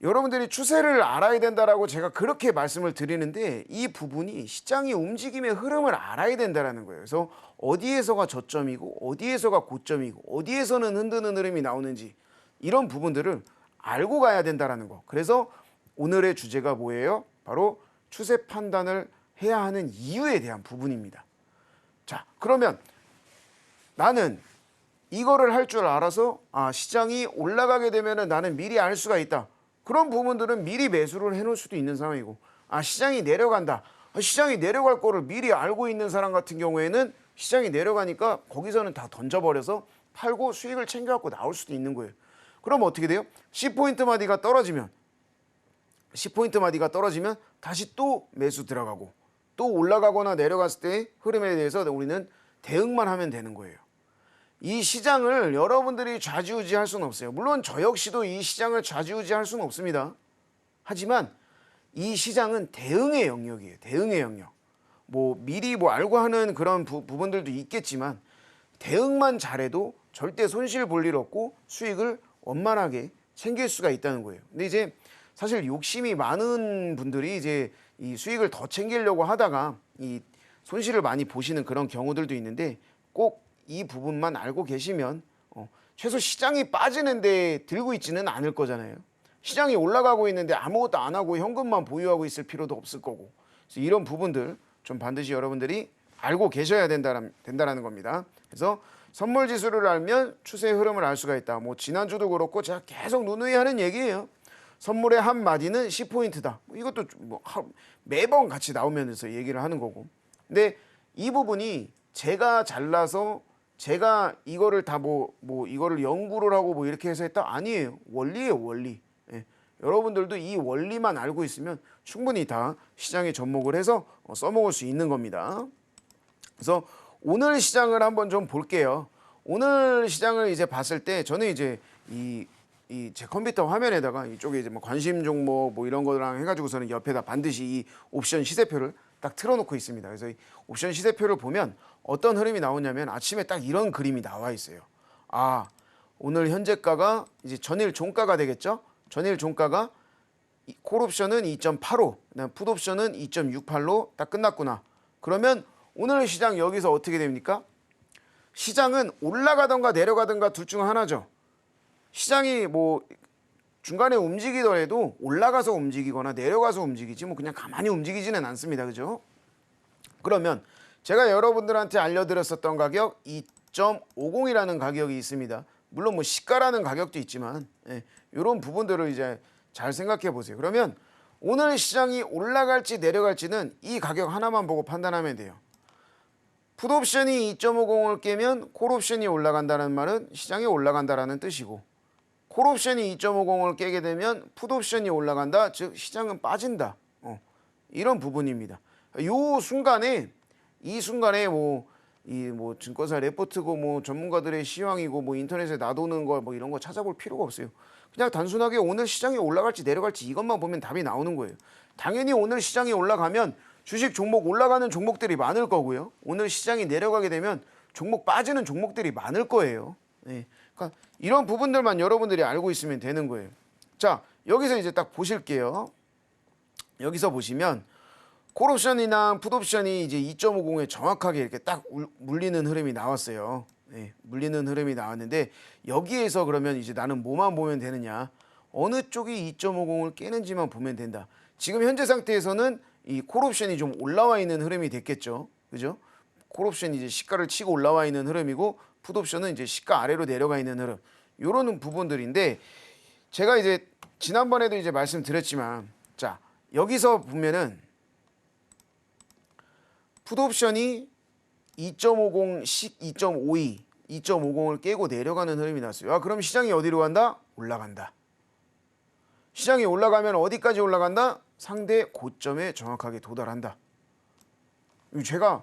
여러분들이 추세를 알아야 된다라고 제가 그렇게 말씀을 드리는데 이 부분이 시장의 움직임의 흐름을 알아야 된다라는 거예요. 그래서 어디에서가 저점이고 어디에서가 고점이고 어디에서는 흔드는 흐름이 나오는지 이런 부분들을 알고 가야 된다라는 거. 그래서 오늘의 주제가 뭐예요? 바로 추세 판단을 해야 하는 이유에 대한 부분입니다. 자, 그러면 나는 이거를 할 줄 알아서 시장이 올라가게 되면 나는 미리 알 수가 있다. 그런 부분들은 미리 매수를 해놓을 수도 있는 상황이고 시장이 내려간다. 시장이 내려갈 거를 미리 알고 있는 사람 같은 경우에는 시장이 내려가니까 거기서는 다 던져버려서 팔고 수익을 챙겨갖고 나올 수도 있는 거예요. 그럼 어떻게 돼요? 10포인트 마디가 떨어지면 다시 또 매수 들어가고 또 올라가거나 내려갔을 때 흐름에 대해서 우리는 대응만 하면 되는 거예요. 이 시장을 여러분들이 좌지우지할 수는 없어요. 물론 저 역시도 이 시장을 좌지우지할 수는 없습니다. 하지만 이 시장은 대응의 영역이에요. 대응의 영역. 미리 알고 하는 그런 부분들도 있겠지만 대응만 잘해도 절대 손실 볼 일 없고 수익을 원만하게 챙길 수가 있다는 거예요. 근데 이제 사실 욕심이 많은 분들이 이제 이 수익을 더 챙기려고 하다가 이 손실을 많이 보시는 그런 경우들도 있는데 꼭 이 부분만 알고 계시면 최소 시장이 빠지는데 들고 있지는 않을 거잖아요. 시장이 올라가고 있는데 아무것도 안 하고 현금만 보유하고 있을 필요도 없을 거고. 그래서 이런 부분들 좀 반드시 여러분들이 알고 계셔야 된다라는 겁니다. 그래서 선물 지수를 알면 추세의 흐름을 알 수가 있다. 지난주도 그렇고 제가 계속 누누이 하는 얘기예요. 선물의 한 마디는 10포인트다. 이것도 매번 같이 나오면서 얘기를 하는 거고. 근데 이 부분이 제가 잘라서 제가 이거를 다 이거를 연구를 하고 이렇게 해서 했다? 아니에요. 원리예요, 원리. 예. 여러분들도 이 원리만 알고 있으면 충분히 다 시장에 접목을 해서 써먹을 수 있는 겁니다. 그래서 오늘 시장을 한번 좀 볼게요. 오늘 시장을 이제 봤을 때 저는 이제 제 컴퓨터 화면에다가 이쪽에 이제 관심 종목 이런 거랑 해가지고서는 옆에다 반드시 이 옵션 시세표를 딱 틀어놓고 있습니다. 그래서 이 옵션 시세표를 보면 어떤 흐름이 나오냐면 아침에 딱 이런 그림이 나와 있어요. 오늘 현재가가 이제 전일 종가가 되겠죠? 전일 종가가 콜옵션은 2.85, 그다음 풋옵션은 2.68로 딱 끝났구나. 그러면 오늘 시장 여기서 어떻게 됩니까? 시장은 올라가던가 내려가던가 둘 중 하나죠. 시장이 뭐 중간에 움직이더라도 올라가서 움직이거나 내려가서 움직이지 뭐 그냥 가만히 움직이지는 않습니다. 그죠? 그러면 제가 여러분들한테 알려드렸었던 가격 2.50이라는 가격이 있습니다. 물론 뭐 시가라는 가격도 있지만 이런 부분들을 이제 잘 생각해 보세요. 그러면 오늘 시장이 올라갈지 내려갈지는 이 가격 하나만 보고 판단하면 돼요. 풋옵션이 2.50을 깨면 콜옵션이 올라간다는 말은 시장이 올라간다라는 뜻이고, 콜옵션이 2.50을 깨게 되면 풋옵션이 올라간다, 즉 시장은 빠진다. 이런 부분입니다. 이 순간에 뭐 증권사 레포트고 뭐 전문가들의 시황이고 뭐 인터넷에 놔두는 거 뭐 이런 거 찾아볼 필요가 없어요. 그냥 단순하게 오늘 시장이 올라갈지 내려갈지 이것만 보면 답이 나오는 거예요. 당연히 오늘 시장이 올라가면 주식 종목 올라가는 종목들이 많을 거고요. 오늘 시장이 내려가게 되면 종목 빠지는 종목들이 많을 거예요. 그러니까 이런 부분들만 여러분들이 알고 있으면 되는 거예요. 자, 여기서 이제 딱 보실게요. 여기서 보시면 콜옵션이나 풋옵션이 이제 2.50에 정확하게 이렇게 딱 물리는 흐름이 나왔어요. 물리는 흐름이 나왔는데 여기에서 그러면 이제 나는 뭐만 보면 되느냐? 어느 쪽이 2.50을 깨는지만 보면 된다. 지금 현재 상태에서는 이 콜옵션이 좀 올라와 있는 흐름이 됐겠죠. 그죠? 콜옵션이 이제 시가를 치고 올라와 있는 흐름이고 풋옵션은 이제 시가 아래로 내려가 있는 흐름. 요런 부분들인데 제가 이제 지난번에도 이제 말씀드렸지만 자, 여기서 보면은 풋옵션이 2.50, 2.52, 2.50을 깨고 내려가는 흐름이 났어요. 그럼 시장이 어디로 간다? 올라간다. 시장이 올라가면 어디까지 올라간다? 상대 고점에 정확하게 도달한다. 제가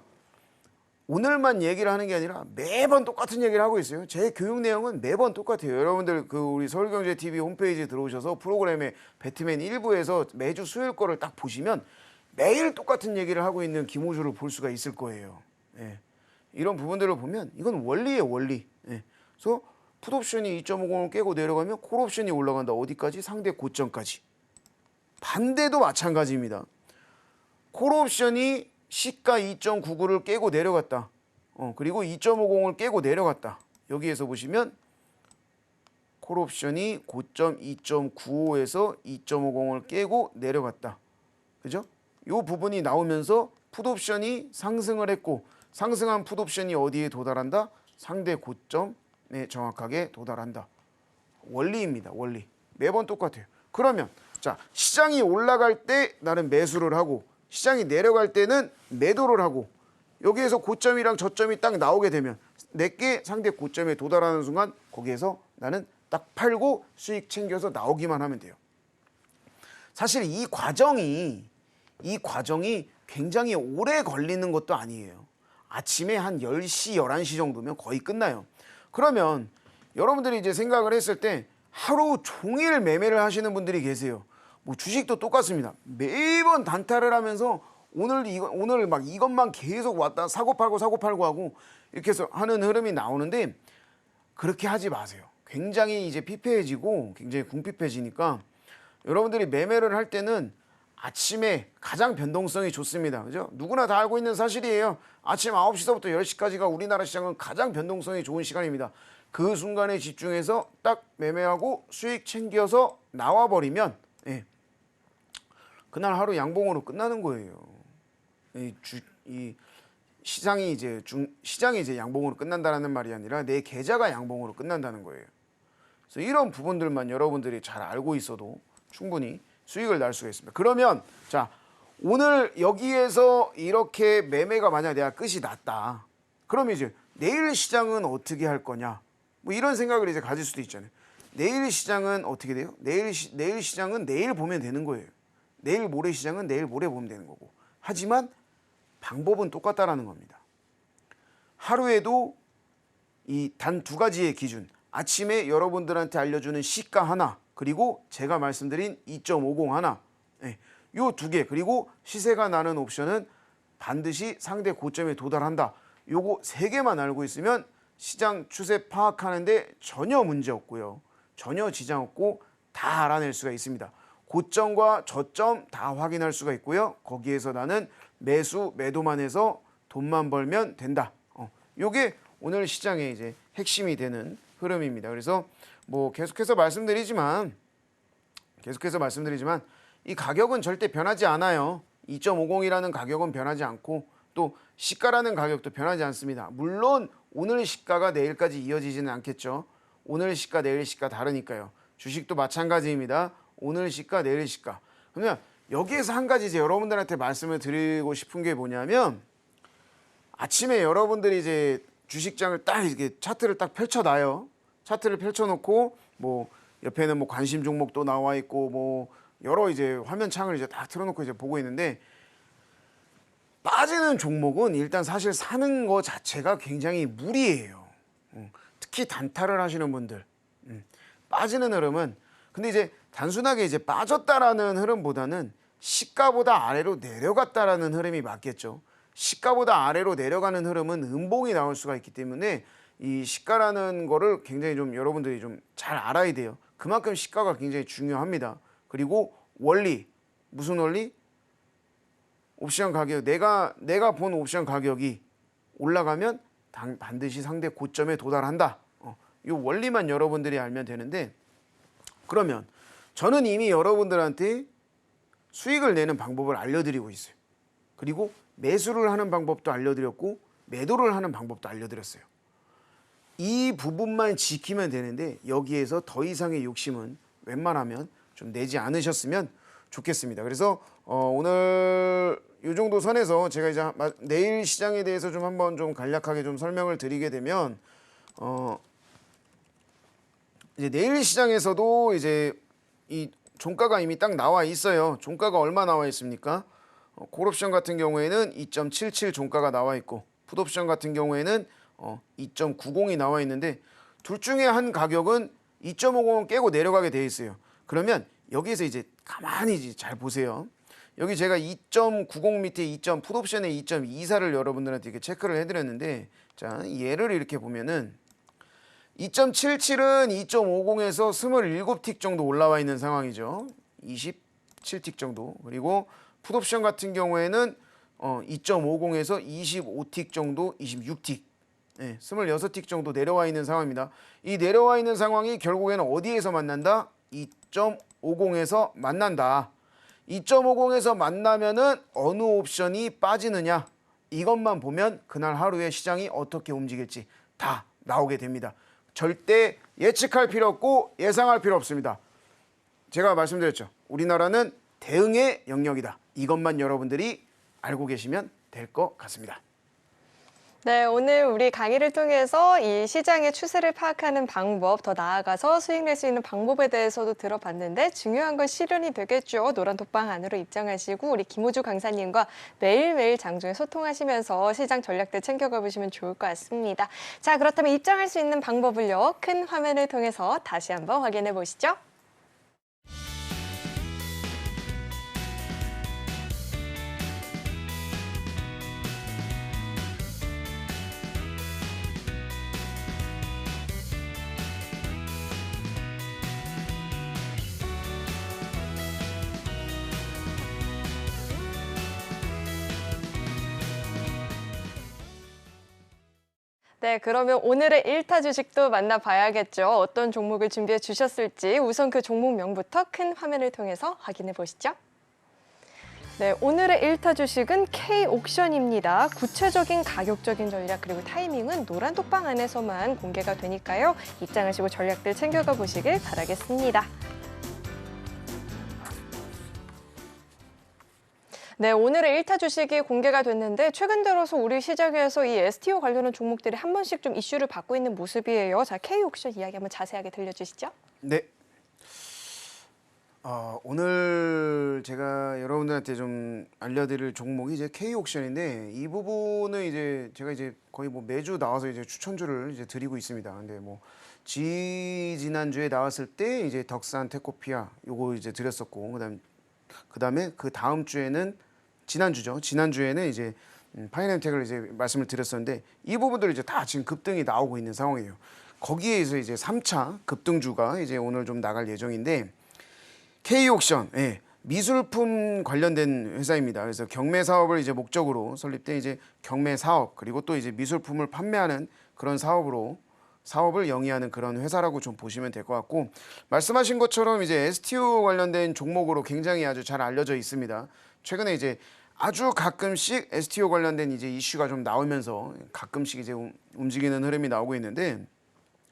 오늘만 얘기를 하는 게 아니라 매번 똑같은 얘기를 하고 있어요. 제 교육 내용은 매번 똑같아요. 여러분들 우리 서울경제TV 홈페이지에 들어오셔서 프로그램에 배트맨 1부에서 매주 수요일 거를 딱 보시면 매일 똑같은 얘기를 하고 있는 김호주를 볼 수가 있을 거예요. 이런 부분들을 보면 이건 원리예요, 원리. 그래서 풋옵션이 2.50을 깨고 내려가면 콜옵션이 올라간다. 어디까지? 상대 고점까지. 반대도 마찬가지입니다. 콜옵션이 시가 2.99를 깨고 내려갔다. 그리고 2.50을 깨고 내려갔다. 여기에서 보시면 콜옵션이 고점 2.95에서 2.50을 깨고 내려갔다. 그죠? 이 부분이 나오면서 풋옵션이 상승을 했고 상승한 풋옵션이 어디에 도달한다? 상대 고점에 정확하게 도달한다. 원리입니다. 원리. 매번 똑같아요. 그러면 자, 시장이 올라갈 때 나는 매수를 하고 시장이 내려갈 때는 매도를 하고 여기에서 고점이랑 저점이 딱 나오게 되면 내게 상대 고점에 도달하는 순간 거기에서 나는 딱 팔고 수익 챙겨서 나오기만 하면 돼요. 사실 이 과정이 굉장히 오래 걸리는 것도 아니에요. 아침에 한 10시, 11시 정도면 거의 끝나요. 그러면 여러분들이 이제 생각을 했을 때 하루 종일 매매를 하시는 분들이 계세요. 뭐 주식도 똑같습니다. 매번 단타를 하면서 오늘 막 이것만 계속 왔다 사고 팔고 하고 이렇게 해서 하는 흐름이 나오는데 그렇게 하지 마세요. 굉장히 이제 피폐해지고 굉장히 궁핍해지니까 여러분들이 매매를 할 때는 아침에 가장 변동성이 좋습니다. 그죠? 누구나 다 알고 있는 사실이에요. 아침 9시서부터 10시까지가 우리나라 시장은 가장 변동성이 좋은 시간입니다. 그 순간에 집중해서 딱 매매하고 수익 챙겨서 나와버리면 그날 하루 양봉으로 끝나는 거예요. 시장이 이제 양봉으로 끝난다는 말이 아니라 내 계좌가 양봉으로 끝난다는 거예요. 그래서 이런 부분들만 여러분들이 잘 알고 있어도 충분히 수익을 날 수가 있습니다. 그러면 자, 오늘 여기에서 이렇게 매매가 만약 내가 끝이 났다. 그러면 이제 내일 시장은 어떻게 할 거냐? 뭐 이런 생각을 이제 가질 수도 있잖아요. 내일 시장은 어떻게 돼요? 내일 시장은 내일 보면 되는 거예요. 내일 모레 시장은 내일 모레 보면 되는 거고. 하지만 방법은 똑같다라는 겁니다. 하루에도 이 단 두 가지의 기준. 아침에 여러분들한테 알려주는 시가 하나, 그리고 제가 말씀드린 2.50 하나, 요 두 개, 그리고 시세가 나는 옵션은 반드시 상대 고점에 도달한다. 요거 세 개만 알고 있으면 시장 추세 파악하는데 전혀 문제 없고요. 전혀 지장 없고 다 알아낼 수가 있습니다. 고점과 저점 다 확인할 수가 있고요. 거기에서 나는 매수, 매도만 해서 돈만 벌면 된다. 요게 오늘 시장의 이제 핵심이 되는 흐름입니다. 그래서 뭐 계속해서 말씀드리지만 이 가격은 절대 변하지 않아요. 2.50이라는 가격은 변하지 않고 또 시가라는 가격도 변하지 않습니다. 물론 오늘 시가가 내일까지 이어지지는 않겠죠. 오늘 시가 내일 시가 다르니까요. 주식도 마찬가지입니다. 오늘 시가 내일 시가. 그러면 여기에서 한 가지 이제 여러분들한테 말씀을 드리고 싶은 게 뭐냐면 아침에 여러분들이 이제 주식장을 딱 이렇게 차트를 딱 펼쳐놔요. 차트를 펼쳐놓고 뭐 옆에는 뭐 관심 종목도 나와 있고 뭐 여러 이제 화면창을 이제 딱 틀어놓고 이제 보고 있는데 빠지는 종목은 일단 사실 사는 거 자체가 굉장히 무리예요. 특히 단타를 하시는 분들 빠지는 흐름은 근데 이제 단순하게 이제 빠졌다라는 흐름보다는 시가보다 아래로 내려갔다라는 흐름이 맞겠죠. 시가보다 아래로 내려가는 흐름은 음봉이 나올 수가 있기 때문에 이 시가라는 거를 굉장히 좀 여러분들이 좀 잘 알아야 돼요. 그만큼 시가가 굉장히 중요합니다. 그리고 원리, 무슨 원리? 옵션 가격, 내가 본 옵션 가격이 올라가면 반드시 상대 고점에 도달한다. 이 원리만 여러분들이 알면 되는데 그러면 저는 이미 여러분들한테 수익을 내는 방법을 알려드리고 있어요. 그리고 매수를 하는 방법도 알려드렸고 매도를 하는 방법도 알려드렸어요. 이 부분만 지키면 되는데 여기에서 더 이상의 욕심은 웬만하면 좀 내지 않으셨으면 좋겠습니다. 그래서 오늘 이 정도 선에서 제가 이제 내일 시장에 대해서 좀 한번 좀 간략하게 좀 설명을 드리게 되면 이제 내일 시장에서도 이제 이 종가가 이미 딱 나와 있어요. 종가가 얼마 나와 있습니까? 콜옵션 같은 경우에는 2.77 종가가 나와 있고 풋옵션 같은 경우에는 2.90이 나와 있는데 둘 중에 한 가격은 2.50은 깨고 내려가게 돼 있어요. 그러면 여기에서 이제 가만히 이제 잘 보세요. 여기 제가 2.90 밑에 풋옵션의 2.24를 여러분들한테 이렇게 체크를 해드렸는데 자 얘를 이렇게 보면은 2.77은 2.50에서 27틱 정도 올라와 있는 상황이죠. 27틱 정도. 그리고 풋옵션 같은 경우에는 2.50에서 25틱 정도, 26틱, 26틱 정도 내려와 있는 상황입니다. 이 내려와 있는 상황이 결국에는 어디에서 만난다? 2.50에서 만난다. 2.50에서 만나면은 어느 옵션이 빠지느냐 이것만 보면 그날 하루에 시장이 어떻게 움직일지 다 나오게 됩니다. 절대 예측할 필요 없고 예상할 필요 없습니다. 제가 말씀드렸죠. 우리나라는 대응의 영역이다. 이것만 여러분들이 알고 계시면 될 것 같습니다. 네, 오늘 우리 강의를 통해서 이 시장의 추세를 파악하는 방법, 더 나아가서 수익 낼 수 있는 방법에 대해서도 들어봤는데 중요한 건 실현이 되겠죠. 노란 독방 안으로 입장하시고 우리 김호주 강사님과 매일매일 장중에 소통하시면서 시장 전략들 챙겨가 보시면 좋을 것 같습니다. 자, 그렇다면 입장할 수 있는 방법을요. 큰 화면을 통해서 다시 한번 확인해 보시죠. 네, 그러면 오늘의 1타 주식도 만나봐야겠죠. 어떤 종목을 준비해 주셨을지 우선 그 종목명부터 큰 화면을 통해서 확인해 보시죠. 네, 오늘의 1타 주식은 K옥션입니다. 구체적인 가격적인 전략 그리고 타이밍은 노란 독방 안에서만 공개가 되니까요. 입장하시고 전략들 챙겨가 보시길 바라겠습니다. 네, 오늘의 1타 주식이 공개가 됐는데 최근 들어서 우리 시장에서 이 STO 관련한 종목들이 한 번씩 좀 이슈를 받고 있는 모습이에요. 자, K옥션 이야기 한번 자세하게 들려주시죠. 네. 오늘 제가 여러분들한테 좀 알려드릴 종목이 이제 K옥션인데 이 부분은 이제 제가 이제 거의 뭐 매주 나와서 이제 추천주를 이제 드리고 있습니다. 근데 뭐 지난주에 나왔을 때 이제 덕산 테코피아 요거 이제 드렸었고 그다음에 그 다음 주에는 지난주죠. 지난주에는 이제 파이낸텍을 이제 말씀을 드렸었는데 이 부분들이 이제 다 지금 급등이 나오고 있는 상황이에요. 거기에서 이제 3차 급등주가 이제 오늘 좀 나갈 예정인데 K옥션, 미술품 관련된 회사입니다. 그래서 경매 사업을 이제 목적으로 설립된 이제 경매 사업 그리고 또 이제 미술품을 판매하는 그런 사업을 영위하는 그런 회사라고 좀 보시면 될 것 같고, 말씀하신 것처럼 이제 STO 관련된 종목으로 굉장히 아주 잘 알려져 있습니다. 최근에 이제 아주 가끔씩 STO 관련된 이제 이슈가 좀 나오면서 가끔씩 이제 움직이는 흐름이 나오고 있는데,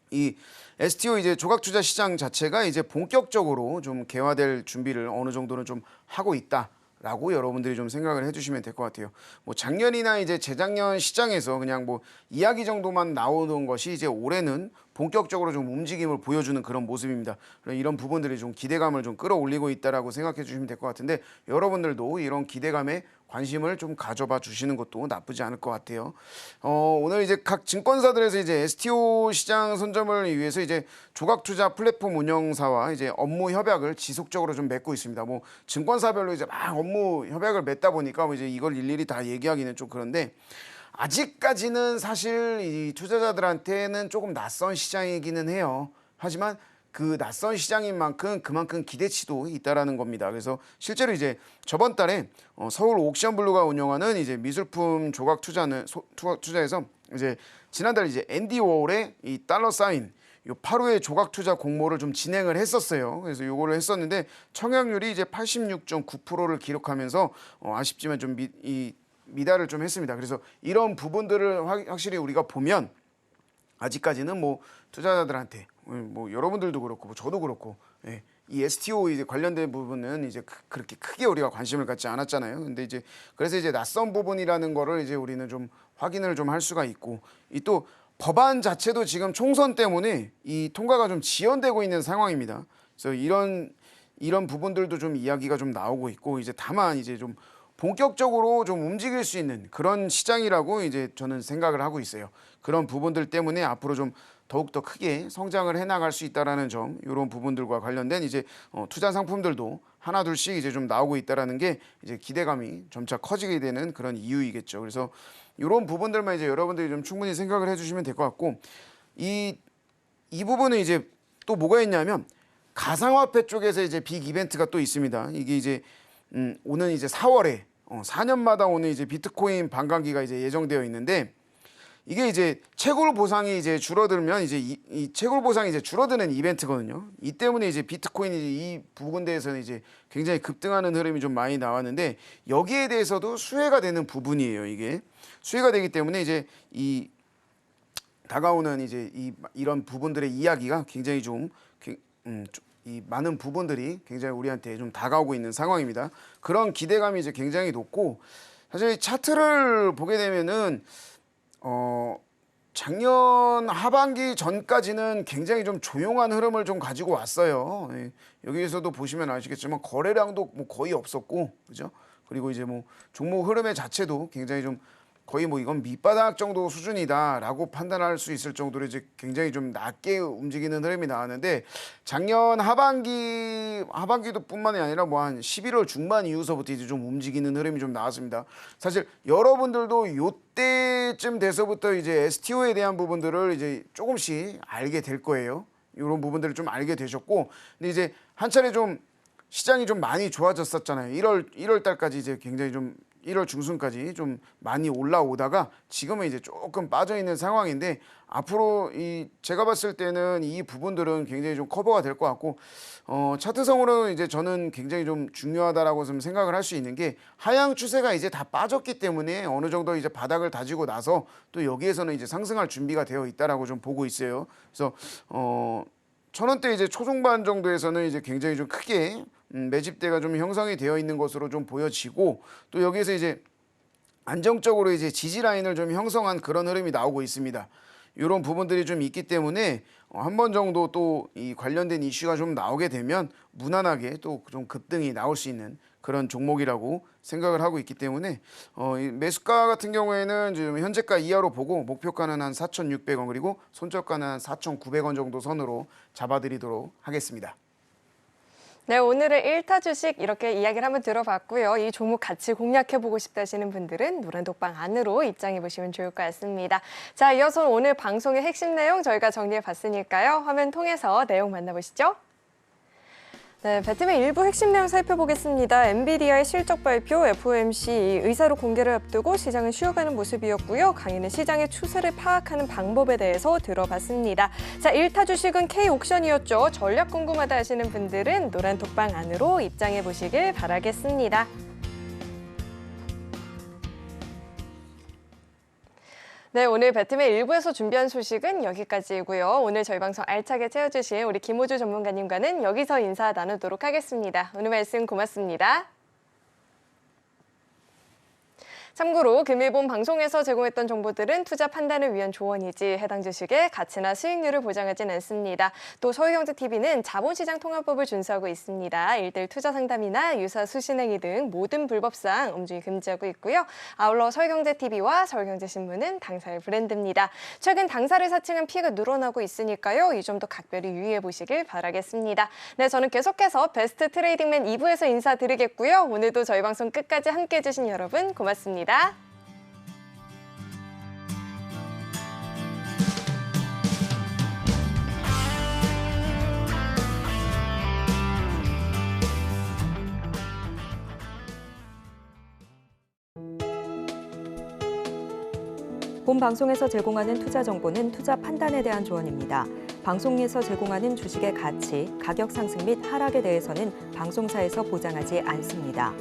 이 STO 이제 조각 투자 시장 자체가 이제 본격적으로 좀 개화될 준비를 어느 정도는 좀 하고 있다라고 여러분들이 좀 생각을 해주시면 될 것 같아요. 뭐 작년이나 이제 재작년 시장에서 그냥 뭐 이야기 정도만 나오던 것이 이제 올해는 본격적으로 좀 움직임을 보여주는 그런 모습입니다. 이런 부분들이 좀 기대감을 좀 끌어올리고 있다라고 생각해 주시면 될 것 같은데, 여러분들도 이런 기대감에 관심을 좀 가져봐 주시는 것도 나쁘지 않을 것 같아요. 오늘 이제 각 증권사들에서 이제 STO 시장 선점을 위해서 이제 조각 투자 플랫폼 운영사와 이제 업무 협약을 지속적으로 좀 맺고 있습니다. 뭐 증권사별로 이제 막 업무 협약을 맺다 보니까 뭐 이제 이걸 일일이 다 얘기하기는 좀 그런데, 아직까지는 사실 이 투자자들한테는 조금 낯선 시장이기는 해요. 하지만 그 낯선 시장인 만큼 그만큼 기대치도 있다라는 겁니다. 그래서 실제로 이제 저번 달에 서울 옥션블루가 운영하는 이제 미술품 조각 투자에서 이제 지난달 이제 앤디 워홀의 이 달러 사인 요 8호의 조각 투자 공모를 좀 진행을 했었어요. 그래서 요거를 했었는데 청약률이 이제 86.9%를 기록하면서 아쉽지만 좀 미달을 좀 했습니다. 그래서 이런 부분들을 확실히 우리가 보면 아직까지는 뭐 투자자들한테 뭐 여러분들도 그렇고 뭐 저도 그렇고 이 STO 이제 관련된 부분은 이제 그렇게 크게 우리가 관심을 갖지 않았잖아요. 근데 이제 그래서 이제 낯선 부분이라는 거를 이제 우리는 좀 확인을 좀 할 수가 있고, 이 또 법안 자체도 지금 총선 때문에 이 통과가 좀 지연되고 있는 상황입니다. 그래서 이런 부분들도 좀 이야기가 좀 나오고 있고, 이제 다만 이제 좀 본격적으로 좀 움직일 수 있는 그런 시장이라고 이제 저는 생각을 하고 있어요. 그런 부분들 때문에 앞으로 좀 더욱더 크게 성장을 해나갈 수 있다라는 점, 이런 부분들과 관련된 이제 투자 상품들도 하나 둘씩 이제 좀 나오고 있다라는 게 이제 기대감이 점차 커지게 되는 그런 이유이겠죠. 그래서 이런 부분들만 이제 여러분들이 좀 충분히 생각을 해주시면 될 것 같고, 이 부분은 이제 또 뭐가 있냐면 가상화폐 쪽에서 이제 빅 이벤트가 또 있습니다. 이게 이제 오는 이제 4월에 4년마다 오는 이제 비트코인 반감기가 이제 예정되어 있는데, 이게 이제 채굴 보상이 이제 줄어들면 이제 이 채굴 보상이 이제 줄어드는 이벤트거든요. 이 때문에 이제 비트코인이 이 부분대에서는 이제 굉장히 급등하는 흐름이 좀 많이 나왔는데, 여기에 대해서도 수혜가 되는 부분이에요. 이게 수혜가 되기 때문에 이제 이 다가오는 이제 이런 부분들의 이야기가 굉장히 이 많은 부분들이 굉장히 우리한테 좀 다가오고 있는 상황입니다. 그런 기대감이 이제 굉장히 높고, 사실 차트를 보게 되면은 작년 하반기 전까지는 굉장히 좀 조용한 흐름을 좀 가지고 왔어요. 여기에서도 보시면 아시겠지만 거래량도 뭐 거의 없었고, 그죠? 그리고 이제 뭐 종목 흐름의 자체도 굉장히 좀 거의 뭐 이건 밑바닥 정도 수준이다라고 판단할 수 있을 정도로 이제 굉장히 좀 낮게 움직이는 흐름이 나왔는데, 작년 하반기도 뿐만이 아니라 뭐 한 11월 중반 이후서부터 이제 좀 움직이는 흐름이 좀 나왔습니다. 사실 여러분들도 요때쯤 돼서부터 이제 STO에 대한 부분들을 이제 조금씩 알게 될 거예요. 이런 부분들을 좀 알게 되셨고, 근데 이제 한 차례 좀 시장이 좀 많이 좋아졌었잖아요. 1월 달까지 이제 굉장히 좀 1월 중순까지 좀 많이 올라오다가 지금은 이제 조금 빠져 있는 상황인데, 앞으로 제가 봤을 때는 이 부분들은 굉장히 좀 커버가 될 것 같고, 차트성으로는 이제 저는 굉장히 좀 중요하다라고 좀 생각을 할 수 있는 게, 하향 추세가 이제 다 빠졌기 때문에 어느 정도 이제 바닥을 다지고 나서 또 여기에서는 이제 상승할 준비가 되어 있다라고 좀 보고 있어요. 그래서 1,000원대 이제 초중반 정도에서는 이제 굉장히 좀 크게 매집대가 좀 형성이 되어 있는 것으로 좀 보여지고, 또 여기에서 이제 안정적으로 이제 지지 라인을 좀 형성한 그런 흐름이 나오고 있습니다. 이런 부분들이 좀 있기 때문에 한 번 정도 또 이 관련된 이슈가 좀 나오게 되면 무난하게 또 좀 급등이 나올 수 있는 그런 종목이라고 생각을 하고 있기 때문에 이 매수가 같은 경우에는 지금 현재가 이하로 보고 목표가는 한 4,600원, 그리고 손절가는 한 4,900원 정도 선으로 잡아드리도록 하겠습니다. 네, 오늘은 1타 주식 이렇게 이야기를 한번 들어봤고요. 이 종목 같이 공략해보고 싶다 하시는 분들은 노란독방 안으로 입장해보시면 좋을 것 같습니다. 자, 이어서 오늘 방송의 핵심 내용 저희가 정리해봤으니까요. 화면 통해서 내용 만나보시죠. 네, 배트맨 일부 핵심 내용 살펴보겠습니다. 엔비디아의 실적 발표, FOMC 의사로 공개를 앞두고 시장은 쉬어가는 모습이었고요. 강의는 시장의 추세를 파악하는 방법에 대해서 들어봤습니다. 자, 1타 주식은 K옥션이었죠. 전략 궁금하다 하시는 분들은 노란 톡방 안으로 입장해 보시길 바라겠습니다. 네, 오늘 배트맨 1부에서 준비한 소식은 여기까지이고요. 오늘 저희 방송 알차게 채워주신 우리 김호주 전문가님과는 여기서 인사 나누도록 하겠습니다. 오늘 말씀 고맙습니다. 참고로 금일본 방송에서 제공했던 정보들은 투자 판단을 위한 조언이지 해당 주식의 가치나 수익률을 보장하진 않습니다. 또 서울경제TV는 자본시장 통합법을 준수하고 있습니다. 1:1 투자 상담이나 유사 수신행위 등 모든 불법사항 엄중히 금지하고 있고요. 아울러 서울경제TV와 서울경제신문은 당사의 브랜드입니다. 최근 당사를 사칭한 피해가 늘어나고 있으니까요. 이 점도 각별히 유의해 보시길 바라겠습니다. 네, 저는 계속해서 베스트 트레이딩맨 2부에서 인사드리겠고요. 오늘도 저희 방송 끝까지 함께해 주신 여러분 고맙습니다. 본 방송에서 제공하는 투자 정보는 투자 판단에 대한 조언입니다. 방송에서 제공하는 주식의 가치, 가격 상승 및 하락에 대해서는 방송사에서 보장하지 않습니다.